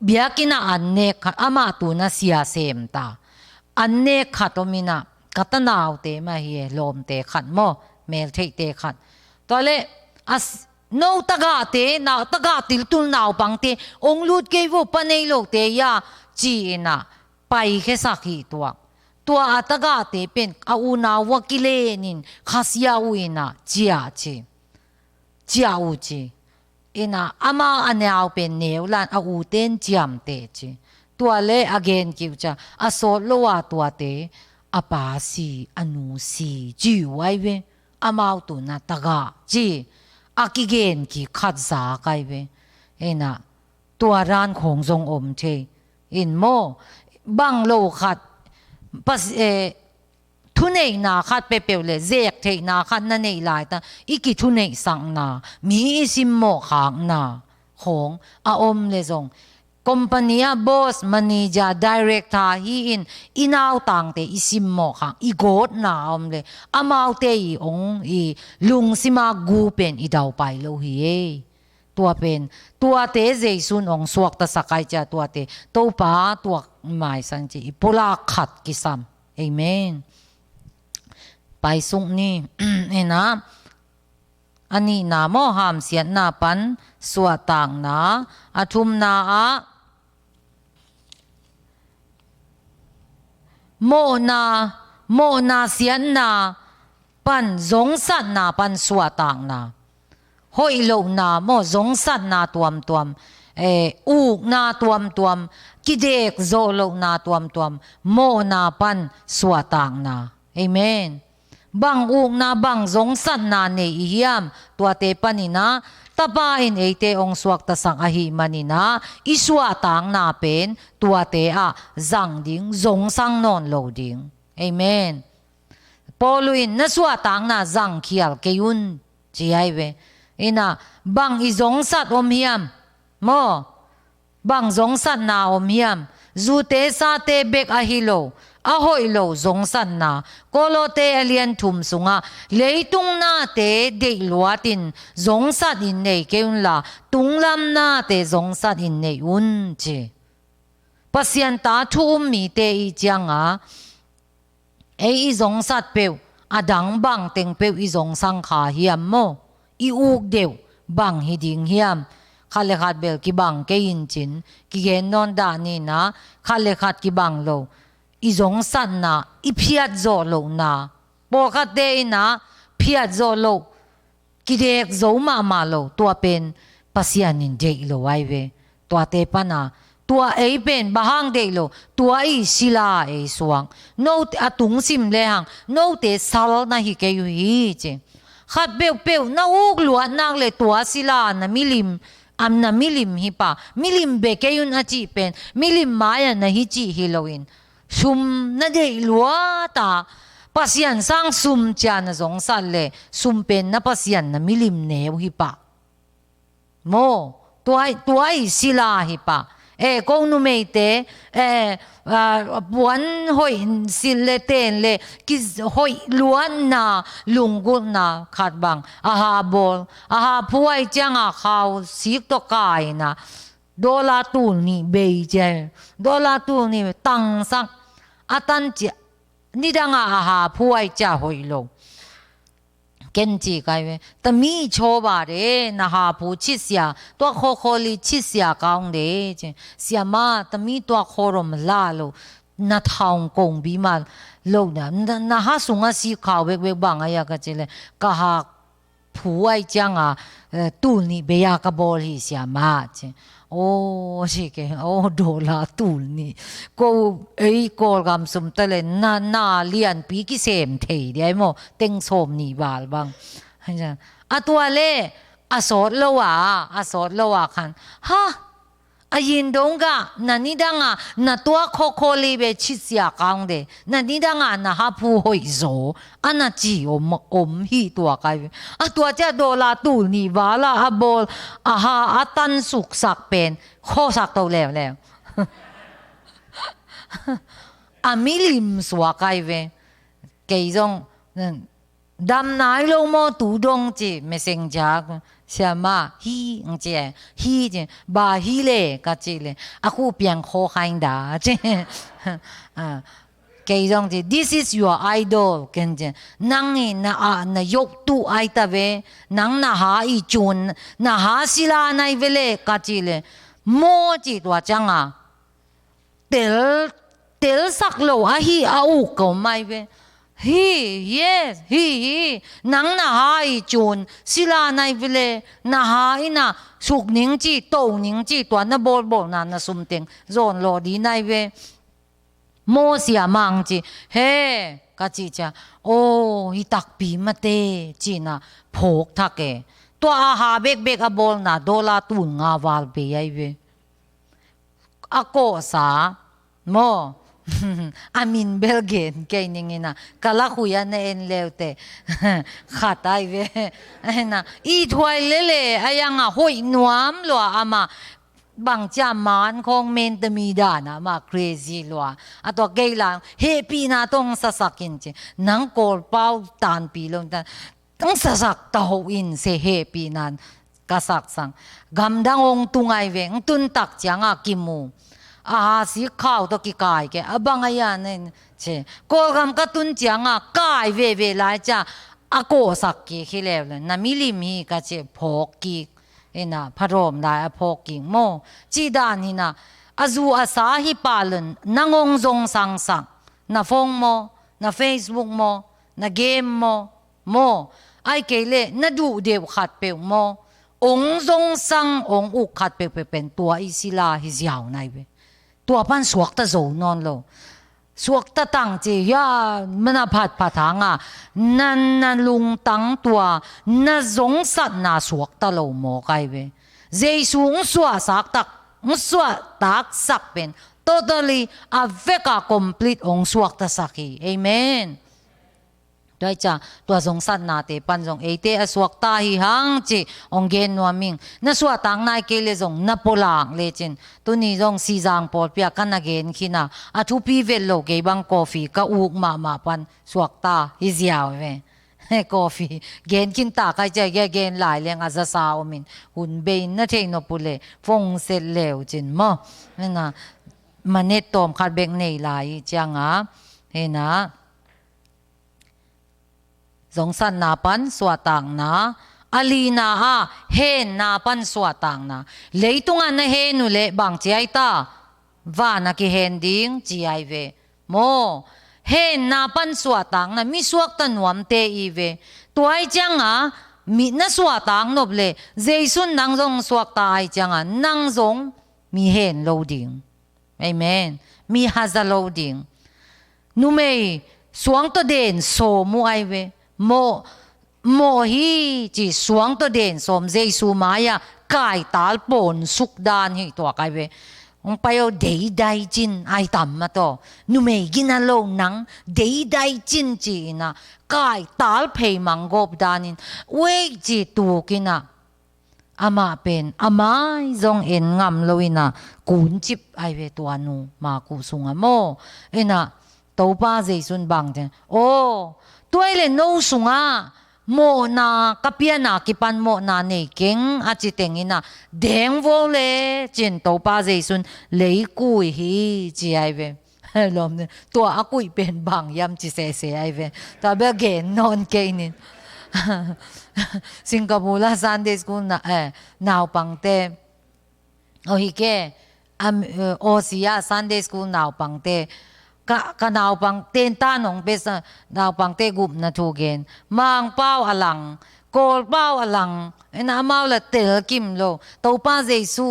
เบียกินาอันเนกอามาตูนาเสียเซมตาอันเนกขัดตมินากัตนาวเตมาเฮลมเตขัดโมเมลเทเตขัดตัวเลอาno taga te na taga til tul naw pang te ong lut ke wo panei lo te ya chi na pai khe sakhi tua ataga te pen a una wakile nin khasia uina chia u chi ina ama aneaw pen neulan a u ten chiam te chi tua le again ki cha a so lo wa tua te apa si anu si ji wai we amau tu na taga chiอากิเกนกีขัดสาไกเวเอ็นะตัวร้านของทรงอมเทอินโมบังโลขัดปัสทุนเองนาขัดเปเปลเลยเจกเทนาขัดนั่นเองหลายแต่อีกิทุนเองสังนามีซิมโมขางนาของอาอมเลยทรงคอมพานีบอสมันนี่จะดีเรกเตอร์ฮีอินเอาตังเตอิซิมโมขังอีโกดนาอมเลยอามาเตอีองอีลุงซิมากูเป็นอีดาวไปโลฮีตัวเป็นตัวเตเจซุนองสวกตะสกายจะตัวเตตัวป้าตัวไม่สังจีอีปุลาขัดกิซัมเอเมนไปสุงนี่เอ็นะอันนี้นาโมหามเสียนนาปันสวต่างนาอาทุมนาอะโมนาเสียนนาปันสงสัตนาปันสวต่างนาหอยโลนาโมสงสัตนาตัวมอูกนาตัวมกิเดกโซโลนาตัวมโมนาปันสวต่างนาเอเมนบังอูกนาบังสงสัตนาเนอิยามตัวเตปนินาตาปาอินเอเตองสวกตสังอหิมานินาอิสวาต่างนาเป็นตัวเตอะจังดิงสงสังนอนโลดิงเอเมนปอลุอินนสวาต่างนาจังเขียลเกยุนจีไอเวอินะบังอิสงสัตอมเฮียมโมบังสงสัตนาอมเฮียมจูเตซาเตเบกอะฮิโล a hoi lo zong san na kolo te alien thum sunga leitung na te de luatin zong sat in nei keun la tunglam na te zong sat in nei un che pasian ta thu mi te I changa I zong sat peu adang bang teng peu I zong sang kha hiam mo I uk deu bang hi ding hiam khale khat bel ki bang ke in chin ki gen non da ni na khale khat ki bang lo I zong san na I phiat zo lo na po khat de na phiat zo lo ki dek zo ma lo tua pen pasian in de lo ai ve tua te pa na tua ei pen bahang de lo tua I sila ei suang no atung sim le hang no te sal na hi ke yu hi che khat peu na uk luat nak le tua sila na milim am na milim hi pa milim be ke yun achi pen milim maya na hi chi hiloin sum na de luata pasian sang sum cha na zong sal le sum pen na pasian na milim ne hi pa mo tuai sila hi pa kong nu mei te buan hoi sil le ten le ki hoi luan na lunggut na khat bang aha bol aha puai chang a khaw sik to kai na dola tu ni bei je dola tu ni tang sak atan chi ni danga aha puai cha hoi lo ken chi kai ve ta mi cho ba de na ha pu chi sia to kho li chi sia kaung de che sia ma ta mi to kho rom la lo na thong kong bi ma lo na ha sunga si khaw ve bang aya ka che le ka ha pu ai chang a tu ni be ya ka bol hi sia ma che o shi ke o dola tu ni ko ko gam sum ta le na lian pi ki sem thei dai mo teng som ni bal bang ha atwa le asot lo wa khan ha ayin donga na ni danga na tua kho li be chi sia kaung de na ni danga na ha pu hoi zo ana chi om hi tua kai atwa cha dola tu ni wala abol aha atan suk sak pen kho sak to lew amilim swa kai ve ke jong dam nai lo mo tu dong chi messenger sia ma hi che hi che ba hi le ka chi le aku pian kho khain da che ke jong chi this is your idol ken che nang ni na yok tu ai ta ve nang na ha I chun na ha sila nai vele ka chi le mo chi tua chang a tel sak lo a hi a u ko mai ve yes hi nang na hai chun sila nai vile na hai na suk ning chi to ning chi to na bol na sum teng zon lo di nai ve mo sia mang chi he ka chi cha o hi tak pi ma te chi na phok thak e to a ha bek a bol na dola tu nga wal be ai ve a ko sa mo amin belgen kay ningina kala kuya na enleute khatay ve na I thwai lele ayanga hoi nuam lo ama bang cha man kong men te mi da na ma crazy lo ato geilang happy na tong sasakin che nang kol pau tan pi long tan tong sasak ta ho in se happy nan kasak sang gamdang ong tungay ve ng tuntak changa kimu aha si khaw to ki kai ke abang aya ne che ko gam ka tun changa kai ve lai cha a ko sak ki khilew na mili mi ka che phok ki ena pharom la a phok ki mo chi dan hi na azu asa hi palun nangong zong sang na phone mo na Facebook mo na game mo ai ke le na du de khat pe mo ong zong sang ong u khat pe pen tua I sila hi ziaw nai veตัวพันสวกตะโจนอนโลสวกตะตังจียามันผัดทางนันลุงตังตัวนันสงสัตนาสวกตะโลโมไกเวเจสูงสวสักตักสวตักสักเป็น totally a veka complete ong swak ta saki amen ด้วยจ้ะตัวสงสันนาเตปันจงเอเตอสวกตาหิหังจีองเกนนัวมิงน่ะสวตังนายเกเลจงน่ะปลางเลจินตัวนี้จงสีจางปอดเปียกันนะเกนขีน่ะอะทุปีเวลโลเกบังกาแฟก็อุกมาปันสวกตาฮิเซียวเวกาแฟเกนกินตาใครจะเกนหลายเลี้ยงอาซาซาวมินหุ่นเบนน่ะเทนอปุเลฟงเสร็จแล้วจินมั้งน่ะมันเนตตอมขัดเบงในหลายจังอ่ะเห็นนะสงสันนาปันสวตังนะอลีนาเฮนนาปันสวตังนะเลยตุงอันนะเฮนุเลบังจีไอตาวานักเฮนดิ้งจีไอเวโมเฮนนาปันสวตังนะมิสวกตันวมเตอีเวตัวไอจังอ่ะมีน่ะสวตังนบเลเจสุนนังจงสวกตาไอจังอ่ะนังจงมีเฮนโลดิ้งเอเมนมีฮัซาโลดิ้งนูเมสวงตัวเด่นโซมูไอเวโมฮีจีสวงตัวเด่นสมเจสูมายากายตาลปนสุกดานฮีตัวกายเวองไปเอาเดย์ได้จินไอตัมมาตัวนูเมกินาโลนังเดย์ได้จินจีนะกายตาลเพย์มังกบดานินเวจีตัวกินะอามาเป็นอามาจงเอ็นงามโลวินะกุนจิบไอเวตัวนูมากุสุงอโมเอ็นะตัวป้าเจสุนบังเจนโอ้ตัวเอเลโนสุงะโมนากับเปียนากิปันโมนาเนกิงอาจิเตงินะเดงโวเลจินตัวป้าเจสุนเลยกุยฮีจีไอเวลมเนี่ยตัวอากุยเป็นบางยำจิเสไอเวแต่เบเกนนอนเกนินสิงคโปร์ซันเดย์สกูลนะนาวปังเตโอฮิเกโอเซียซันเดย์สกูลนาวปังเตก็นาวปังเต้นตาหนองเบสนาวปังเตกุบนะทูเกนมังเป้าอลังโกลเป้าอลังน้ำมาละเตลกิมโลตัวป้าเจสุ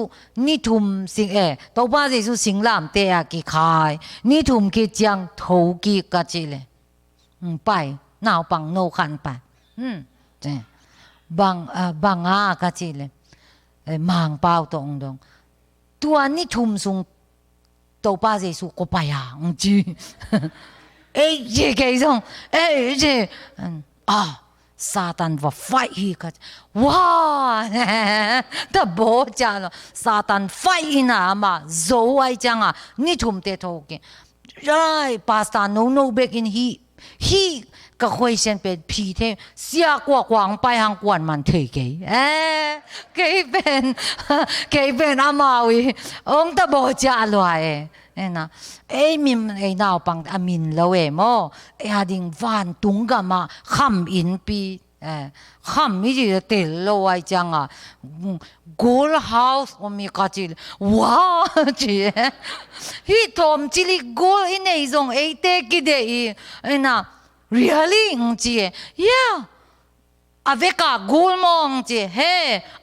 นี่ทุ่มสิงตัวป้าเจสุสิงลามเตะกิขายนี่ทุ่มกิจังทูกิกัจจิเลไปนาวปังโนขันไปเจ้บางกัจจิเลมังเป้าตรงตัวนี่ทุ่มสุงตัวป้าเจสุก็ไปจีเจเกยงเจซาตานว่าไฟฮีกันว้าแต่บอกจังซาตานไฟนะมาโซ่ไอจังนี่ทุ่มเตะโตกิไรพาสต้าโนเบกินฮีก็คุยเช่นเป็นพีเทเสียกว่ากวางไปหางกวนมันเทเกยเกยเป็นอามาวิองตะบอกจังเลยนะมิมนาวปังอามินเลวโมหาดิงวันตุงกามาคำอินปีคำมิจิเตลโลไอจังgold house โอมีกัจจิว้าวจีฮิตอมจิลิ gold อินเอซงเตกิเดอีนะ really จีyeah อาเวกา gold มองจีเฮ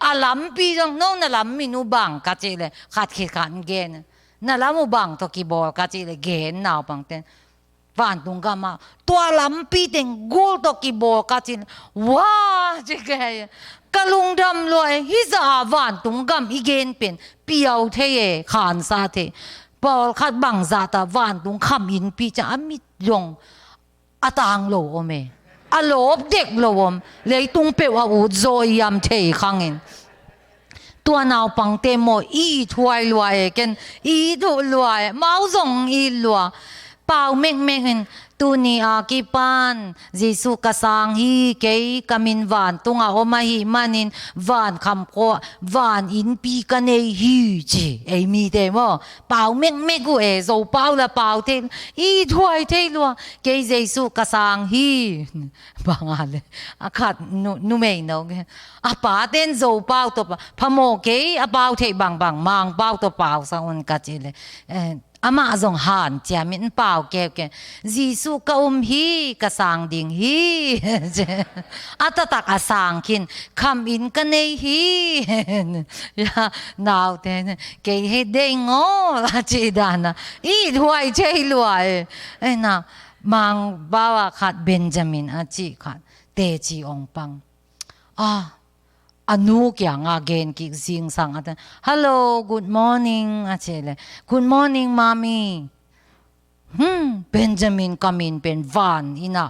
อาลัมปีจงโน่นลัมมินูบังกัจจิเลยขัดขันเกนน่าละมูบังตัวกีบอลกัจจิเลยเกนนาวปังเตนวันตุงกามาตัวลัมปีเต็งกูตัวกีบอลกัจจิว้าจีเกยกะลุงดำลอยฮิซาวันตุงกามอีเกนเป็นเปียวเทยขานซาเทบอลขัดบังซาตาวันตุงคำอินปีจะอามิยงอาตางโลโอเมอาโลบเด็กโลมเลยตุงเปว่าอูโจยามเทขังอินตัวนาวปังเตโมอีถวยลวยกันอีถวยลวยเมาจงอีลัวเป่าเมกตุนีอากิปันเจสุกสังฮีเกยกามินวันตุงอาโอมาฮีมันินวันคำโควันอินปีกันเอฮีจีมีเดโมเป่าเมกกูโซเป่าละเป่าเทอีถวยเทลัวเกยเจสุกสังฮีบางอะไรอาคัดนูเมนโออาป่าเต้นโซเป่าตัวพะโมเกยอาเป่าเทบางมังเป่าตัวเป่าสังวันกัจจิเลอามาจงหันเจ้ามินเป่าเก็บกันจีสุกะฮีกะสังดิ่งฮีอาตตักอาสังคินคำอินกันเนฮียานาวเทนเกยเฮเดงโอลาจีดานะอีถวยเจลวยนะมังบ่าวขัดเบนจามินอาจีขัดเตจีองปังอนุกอย่างเกนกิซิงสังอาจารย์ Hello Good morning อาเจเลย Good morning mommy เบนจามินกามินเป็นวันอินะ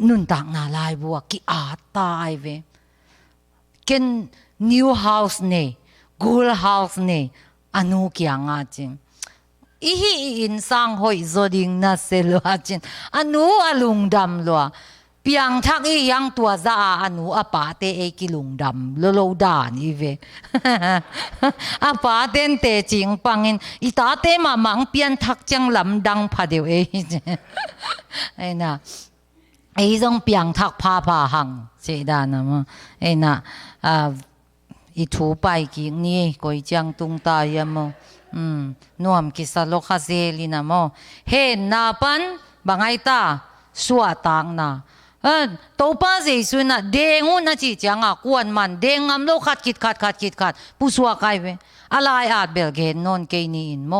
นุนตักนาลายบัวกิอาตายเวเกนนิวเฮาส์เน่กูลเฮาส์เน่อนุกิยังอาจินอีฮีอินสังหอยจดิงนัสเซลอาจินอนุอลุงดำลัวเปียงทักอียังตัวซาอนุอปาเตเอกิลุงดำโลดานีเวอปาเตนเตจิงปังอินอีตาเตมามังเปียนทักจังลำดังพาเดียวไอ้น่ะไอ้จงเปียงทักพาหังเจดานะมั้งไอ้น่ะอีถูไปกิงนี่ก็จังตุงตายมั้งนวมกิสโลคาเซลินะมั้งเห็นนาปันบางไอตาสวดตังนะตัวป้าเจสุนะเด้งุนนะจีจังอ่ะกวนมันเด้งอำโลขัดคิดขัดผู้สวดใครเวอะไรอาจเบลเกนนนเกนี่อินโม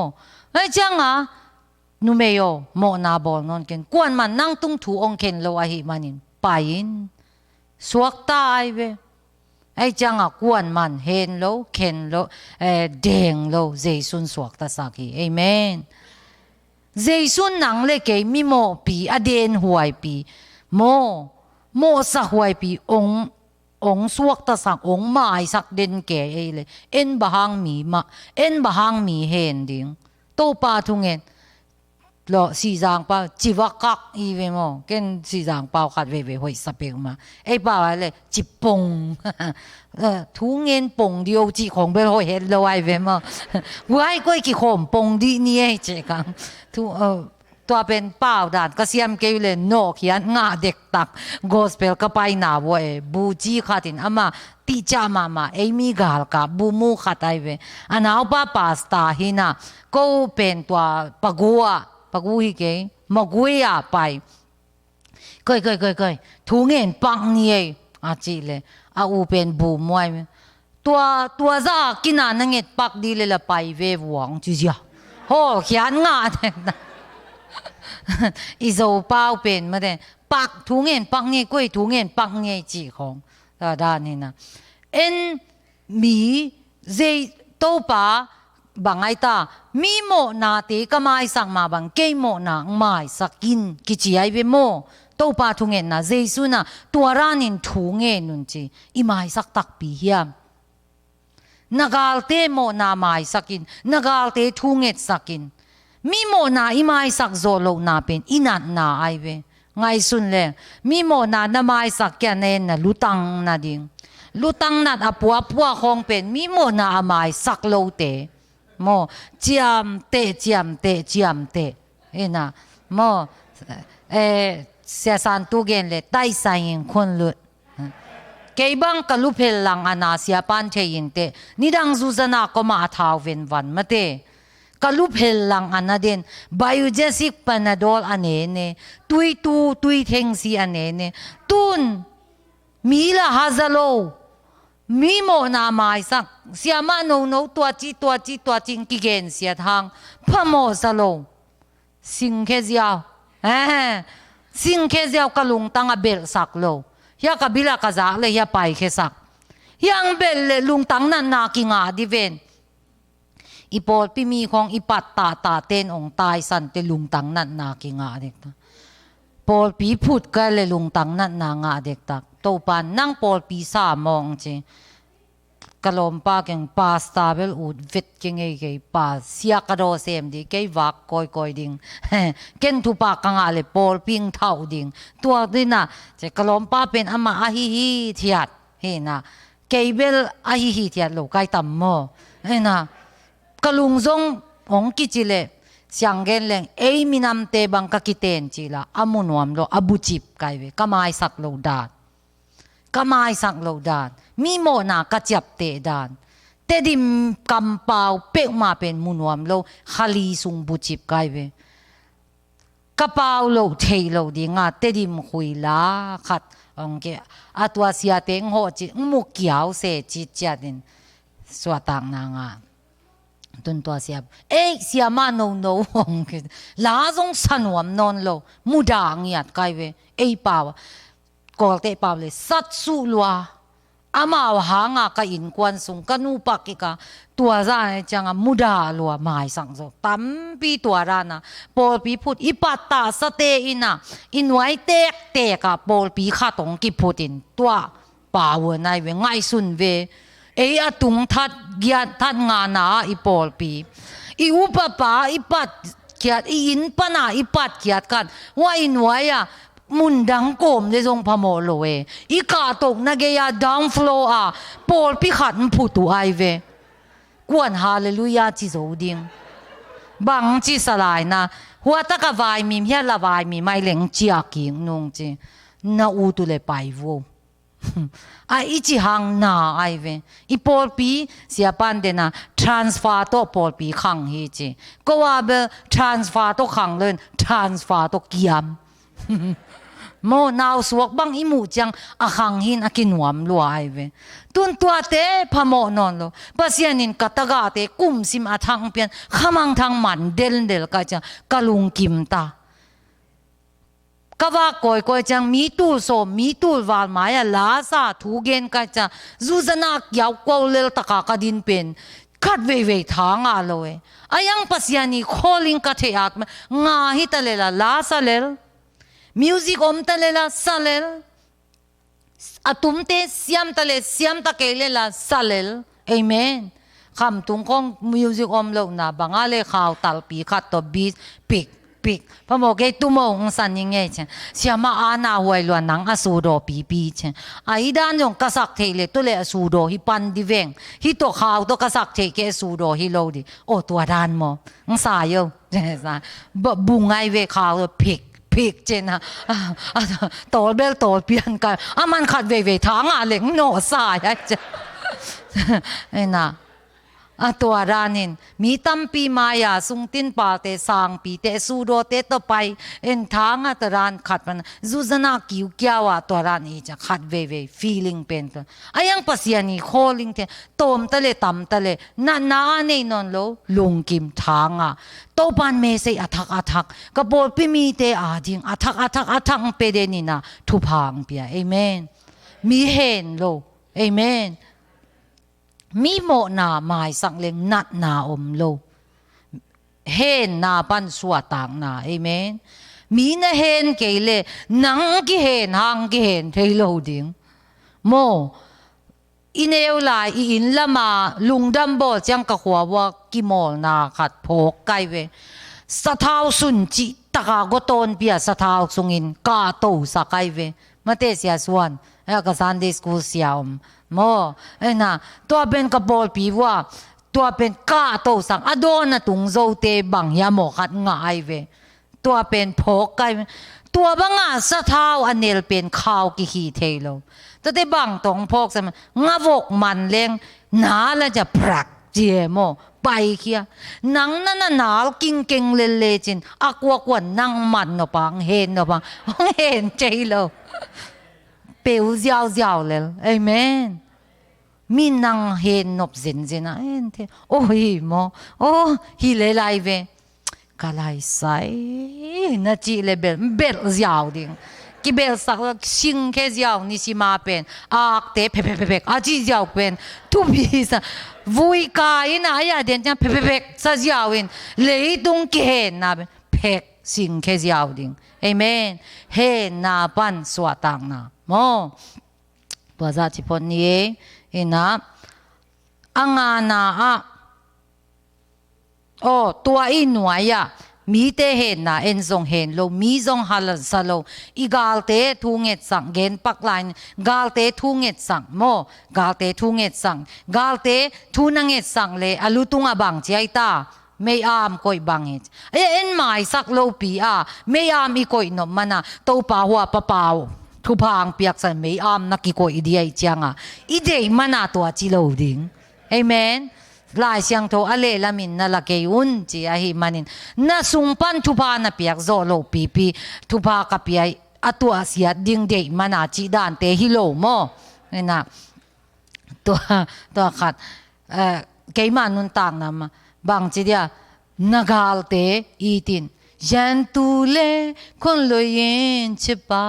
ไอ้จังอ่ะนูเมโยโมนาบอลนนเกนกวนมันนั่งตุ้งถูองเคนโลอาหิมันินไปอินสวกตายเวไอ้จังอ่ะกวนมันเห็นโลเคนโลเด้งโลเจสุนสวกตาสักีเอเมนเจสุนนังเลเกมิโมปีอเดนหวยปีโมสักหวยปีองสวกตาสักองไม้สักเด่นแก่เอเลยเอ็นบะฮังมีมาเอ็นบะฮังมีเห็นดิ่งโตปาทุงเงินรอสีจางเปล่าจิวกักอีเวโมเก่นสีจางเปล่าขัดเวหอยสเปกมาไอ้เปล่าอะไรจิปงทุงเงินปงเดียวจีของเบลหอยเห็นเลยไอ้เวโมไว้ก็กี่ขมปงดีนี่ไอ้เจ๊กังทุตัวเป็นเป้าด่านก็เสียมเกลเลยโนเขียนงาเด็กตักกอสเปลก็ไปหนาวัวบูจีขัดินอามาติจามาเอมีกาลกับบูมูขัดไอเวอันเอาป้าปาสตาหินะก็เป็นตัวปะกัวฮิเกมะกุยไปเคยทุงเงินปังนี่อาจีเลยอาอูเป็นบูมวยตัวซากินานังเงินปักดีเลยละไปเวหวังจุจ้าโหเขียนงาเด็กอีโซเป้าเป็นมาเด่นปักทุงเงินปักเนี่ยกุ้ยทุงเงินปักเนี่ยจีของด้านนี้นะเอ็นมีเจโตป้าบางไอตามีโมนาเตก็ไม่สักมาบางเกยโมนาไม่สักกินกิจไอเวโมโตป้าทุงเงินนะเจสุนะตัวร้านินทุงเงินนุนจีอีไม่สักตักปีเฮียนักอาลเตโมนาไม่สักกินนักอาลเตทุงเงินสักกินมีโมนาอีไม่สักโซโลนาเป็นอินัดนาไอเวไงสุนเลยมีโมนานาไม่สักแกเนนนะลุตังนาดิงลุตังนัดอปัวคงเป็นมีโมนาไม่สักโลเตโมเจียมเตเอ็นะโมเสียสันตุเกนเลยไต้สายิงคนลุดเก็บังกลุเพลลังอนาเสียปันเทยินเตนิดังซูซานาก็มาท้าวเวนวันมาเตกลุเพลลังอันนั้นเด่นไบโอเจสิกปนาดอลอันเนตุยเทงซีอันเนตุนมีละฮาซาโลมีโมนาไม้สักเสียมาโนตัวจีกิเกนเสียทางพะโมซาโลสิงเคเซียวสิงเคเซียวกลุงตังเบลสักโลยากบิลากะจากเลยยาไปเคสักยังเบลเลยลุงตังนันนากิงาดิเวนอีปอลพี่มีของอีปัตตาเต้นองตายสันเตลุงตังนันนากิงาเด็กตาปอลปีพูดกันเลยลุงตังนันนางาเด็กตาโตปันนั่งปอลปีสามองจีกลมปาเก่งปาสตาเบลอูดเวทเก่งไอ้ปาเสียกระโดเซมดีเกยวักคอยดิ่งเก่งทุปากังอะไรปอลปิงเท่าดิ่งตัวนี่นะจะกลมปาเป็นอามาอาฮิเทียดเห็นนะเกยเบลอาฮิเทียดโลกไกตัมโมเห็นนะกลุงซงองกิจิเลเสียงเกนเลงเอมินามเตบังกะกิเตนจิละอามุนวมโลอบุจิบไกเวกะไมสักโลดาดกะไมสักโลดาดมีโมนากะจับเตดานเตดิมกำเปาเปกมาเป็นมุนวมโลขลีซุงบุจิบไกเวกะเปาโลเทโลดิงาเตดิมคุยลาขัดองเกอตัวเสียเตงโหจิมุกเกียวเสจิจัดินสวตังนางาตุนตัวเสียเสียมาโนงลาจงสนวมนอนโลมุดางเงียดไกเวเป่ากอลเตเป่าเลยสัตสุลัว อามาหางาก็อินกวนสุงกันูปักกะตัวร้านจังมุดาลัวไม่สังโซตั้มปีตัวร้านนะปอลปีพูดอีปัตตาสเตอินะอินไว้เตกเตกะปอลปีข้าตงกิพูดินตัวป่าวในเวงไงสุนเวเออตุงทัดเกียทัดงานาอีปอลปีอีอุปปาอีปัดเกียดอีอินปนาอีปัดเกียดกันว่าอินไว้อะมุนดังโกมในทรงพมโลเออีกาตกนักเกียดาวฟลออะปอลปีขัดพูดตัวไอเวกวนฮาเลลูยาจิโซดิงบังจิสลายนะหัวตะกวายมีเฮียละวายมีไม่เหลงจียกิงนงจีน่าอูตุเลไปวูไออีจิหังนาไอเวอีปอลปีเสียปันเดนะ transfer ตัวปอลปีขังฮีจีก็ว่าเบ transfer ตัวขังเลย transfer ตัวเกียมโมนาวสวกบังอิมูจังอาขังหินอากินวมลัวไอเวตุนตัวเตพโมนอนโลปัสยานินกัตกาเตกุมซิมอาทังเปียนขมังทังมันเดลก็จะกะลุงกิมตากว่าก่อยจังมีตูโซมีตูวาลมายาลาซาทูเกนก็จะจูซนักยาวกวเลลตะกากดินเป็นคัดเวทางอาโลเออายังปัสยานีโคลิงกัทเทียกงาฮิตะเลลาลาซาเลลมิวสิกอมตะเลลาซาเลลอาตุมเตเสียมตะเลเสียมตะเกเลลาซาเลลเอเมนคำตุงของมิวสิกอมโลนะบางอะไรข่าวตัลปีขัดตัวบีปิกพอบอกให้ตุ้มองสันยังไงเช่นเสียมาอาณาหวยล้วนนังอสูโดปีเช่นไอ้ด้านยงกษักเทเลตัวเลอสูโดฮิปันดิเวงฮิตัวข่าวตัวกษักเทเกสูโดฮิโลดิโอตัวด้านมองสายอยู่เช่นสายบุงไอเวข่าวพิกเจนะโตเบลโตเปลี่ยนกันมันขัดเวทางอะไรโนสายเจ้ไอ้น่ะตัวรานินมีตั้มปีมายาสุงตินปาเตสังปีเตสูโดเตตไปเอ็นทางตัวรานขัดมันจูซนาคิวเกียวตัวรานอีจะขัดเวfeeling เป็นตัวยังปัสยานีโคลิงเตโตมตะเลต่ำตะเลนาเนนนโลลุงกิมทางโตปันเมเซอัทักกระโปดพิมีเตอาดิงอัทักเปเดนินะทุพังเปียเอเมนมีเห็นโลเอเมนมีโมนาหมายสังเลงนัดนาอมโลเห็นนาปันสวต่างนาเอเมนมีนะเห็นเกเลนังกิเห็นหางกิเห็นเทโลดิงโมอินเอวลายอินละมาลุงดัมโบจังกะหัวว่ากิโมนาขัดโผกไกเวสะท้าวสุนจิตะกากตนเปียสะท้าวสุงินกาโตสักไกเวมาเตเสียส่วนแล้วก็ซันเดย์สคูลเสียมโมน่ะตัวเป็นกระโปรงปีว่าตัวเป็นกาโตสังอโดนตุงโจเตบังยาโมขัดง่ายเวตัวเป็นโผกไกตัวบังสะท้าวอันเนลเป็นข้าวกิฮีเทโลแต่ได้บังตรงพกสมันงาวกมันเลี้ยงหนาแล้วจะพรักเจโมไปเคียนังนั่นหนากิ้งเก่งเลจินอักวกวนนั่งมันเนาะปังเห็นเนาะปังเห็นใจโลเปียวยาวเลยเอเมนมีนังเห็นนบเซนนะเอ็นเทโอ้ยโมโอ้ฮิเลไลเวกะไลไซนาจีเลเบลยาวดิกิเบลสักชิงแค่ยาวนิสิมาเป็นอักเตเพอาจียาวเป็นทุบีสวุยกายนะอย่าเดินจังเพซะยาวินเลยตุงเกนนะเพกชิงแค่ยาวดิเอเมนเฮนาปันสวตังนะโมตัวซาจิพนนี้เห็นนะอังานาโอ้ตัวอีหน่วยมีเตเห็นนะเอ็นทรงเห็นโลมีทรงฮัลสโลอีกาลเตทุ่งเอ็ดสังเกนปักไลน์กาลเตทุ่งเอ็ดสังโมกาลเตทุ่งเอ็ดสังกาลเตทุ่งนังเอ็ดสังเลอลุตุงบังเจียตาไม่อามคอยบังเอ็ดเอ็นหมายสักโลปีไม่อามอีคอยนมันนะตัวป่าหัวป่าเปล่าทุพางเปียกสันไม่อามนักอีคอยอีเดียจังอีเดียมันนะตัวจิโลดิงเอเมนลายเสียงโทอเลลามินนั่นละเกยุนจีอาหิมันินน่าสุงปันทุพานาเปียกโซโลปีทุพากเปียอตัวเสียดิงเดมันอาจีดานเตฮิโลโมนี่นะตัวขัดเกยมานุนต่างนะมาบางจีเดียนักาลเตอีตินยันตูเลคนลอยเย็นชิปา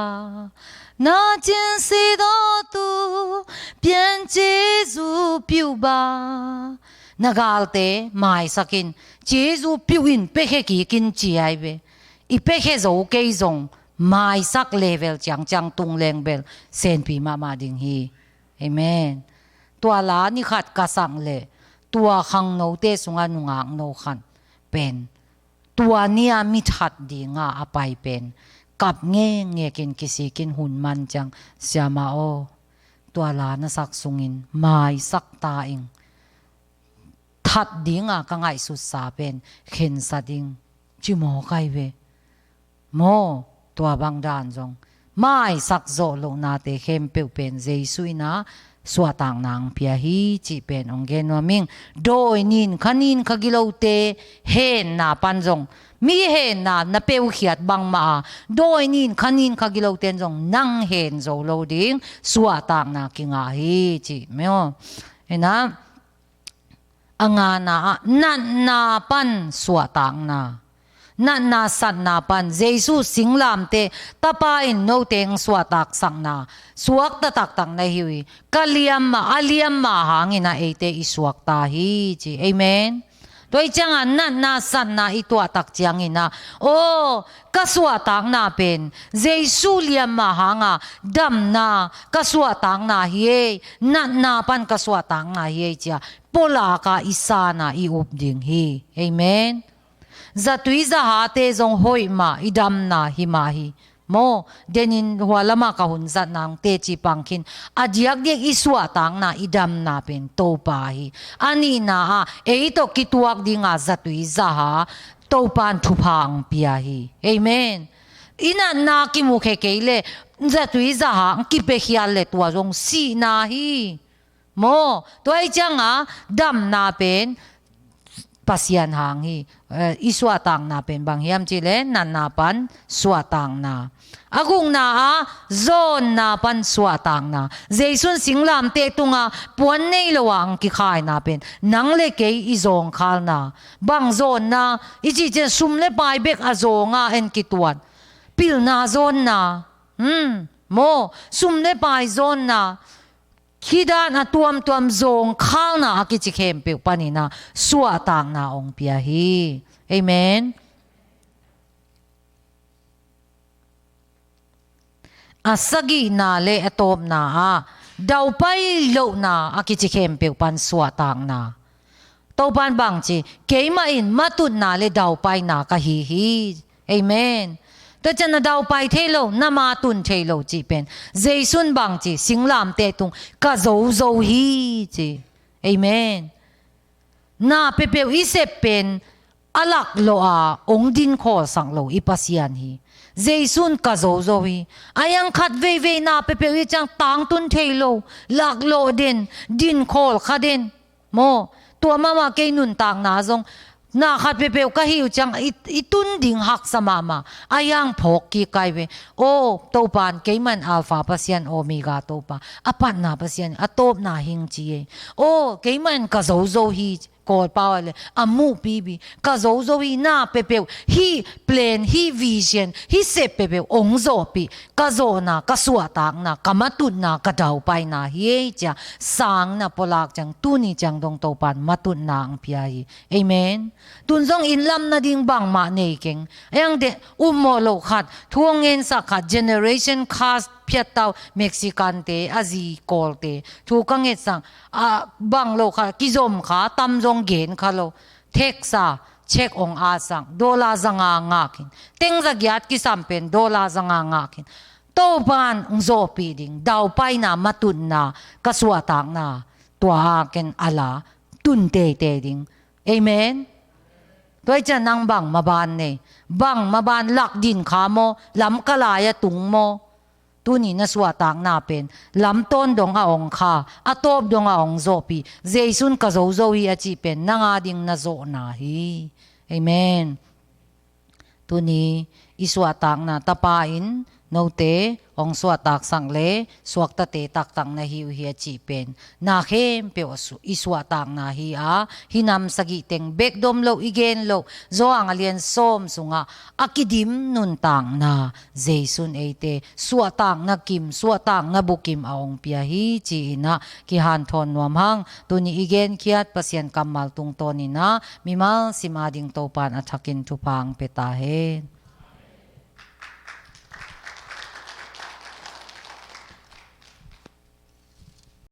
那件事都都变结束表吧。Nagalte mai sakin Jesu piuin pekhe ki kin chi ai be I pekhe zo ke zong mai sak level chang chang tung leng bel sen pi ma ding hi amen tua la ni khat ka sang le tua khang no te sunga nunga no khan pen tua nia mi that di nga apai pen kap nge kin kisi kin hun man chang siama o tua la na sak sungin mai sak ta ing thật đi ngà cả ngày sụt xa bên khen sa đinh chỉ mò cái về mò tua băng đàn rong mai sắc dỗ lộ na te khem bèo bên dây suy na xóa tang nang pia hi chỉ bên ông gen wa ming đôi nín khanin khagilo te hen na pan rong mi hen na bèo khiat băng ma đôi nín khanin khagilo ten rong nang hen dỗ lộ ding xóa tang na kinga hi chỉ mèo ena anga na pan suatang na sat na pan Jesus singlam te tapain no teng suatak sang na suak ta tak tang na hiwi aliam ma hangina ete isuak ta hi chi amen toi changa na sat na itwa tak chiang ina o kasuatang na pen Jesus liam ma hanga dam na kasuatang na hi na pan kasuatang na hi cha pola ka isa na iup ding hi amen zatui za ha te zong hoi ma idam na hi ma hi mo denin walama ka hun zat nang te chi pangkin adiak dek iswa tang na idam na pen to pa hi ani na a e to kituak dinga zatui za ha to pan thu phang pia hi amen ina na ki mu khe ke le zatui za ha ki pe hial le tua zong si na hi mo toy changa dam na pen pasian hang hi iswa tang na pen bang hiam chi le nan na pan swa tang na agung na a zon na pan swa tang na jaisun singlam te tunga puan nei lowang ki khai na pen nang le ke I zong khal na bang zon na ichi chen sum le pai bek a zonga en ki tuat pil na zon na mo sum le pai zon na Kida na tuam zong khal na aki chikhem pe panina suwa tang na ong pia hi amen asagi na le atom na daw pai lo na aki chikhem pe pan suwa tang na to pan bang chi keima in matun na le daw pai na ka hi amen ta chana daw pai thelo nama tun thelo chi pen jaisun bang chi singlam te tung ka zo hi chi amen na pepe isep pen alak lo a ong din kho sang lo ipasian hi jaisun ka zo hi ayang khat ve na pepe wi chang tang tun thelo lak lo din khol khaden mo tua mama ke nun tang na zong na khat pe ka hiu chang itun ding hak samama ayang phok ki kai ve o to pan keiman alpha pasian omega to pa apan na pasian atop na hing chi o keiman ka zo hi ko pawale amu bibi ka zo hi na pe hi plan hi vision hi se pe ong zo pi ka zo na ka suwa tak na kamatun na ka daw pai na hi cha sang na polak chang tu ni chang dong to pan matun na ang pia hi amen tun zong in lam na ding bang ma nei keng ayang de mo lo khat thuangen sa khat generation cast phiat tau Mexican te azi kol te thu ka nge sang bang lo kha kizom kha tam zong gen kha lo teksa check ong asang dola zanga ngakin teng za gyat ki sampen dola zanga ngakin to ban ong zo pi ding daw pai na matun na kaswa tang na tua ken ala tun te ding amen toy cha nang bang maban ne bang maban lak din kha mo lam kalaya tung mo tu ni na suwa tang na pen lam ton dong a ong kha atop dong a ong zo pi jaisun ka zo hi a chi pen nanga ding na zo na hi amen tu ni iswa tang na tapain no te ong suwa tak sang le suak ta te tak tang na hiu hi chi pen na khem pe osu iswa tak na hi a hinam sagi teng bek dom lo igen lo zo ang alian som sunga akidim nun tang na jaisun eite suwa tang na kim suwa tang na bukim aong pia hi chi na ki han thon nuam hang tuni igen kiat pasien kamal tung toni na mimal simading topan athakin tupang peta hen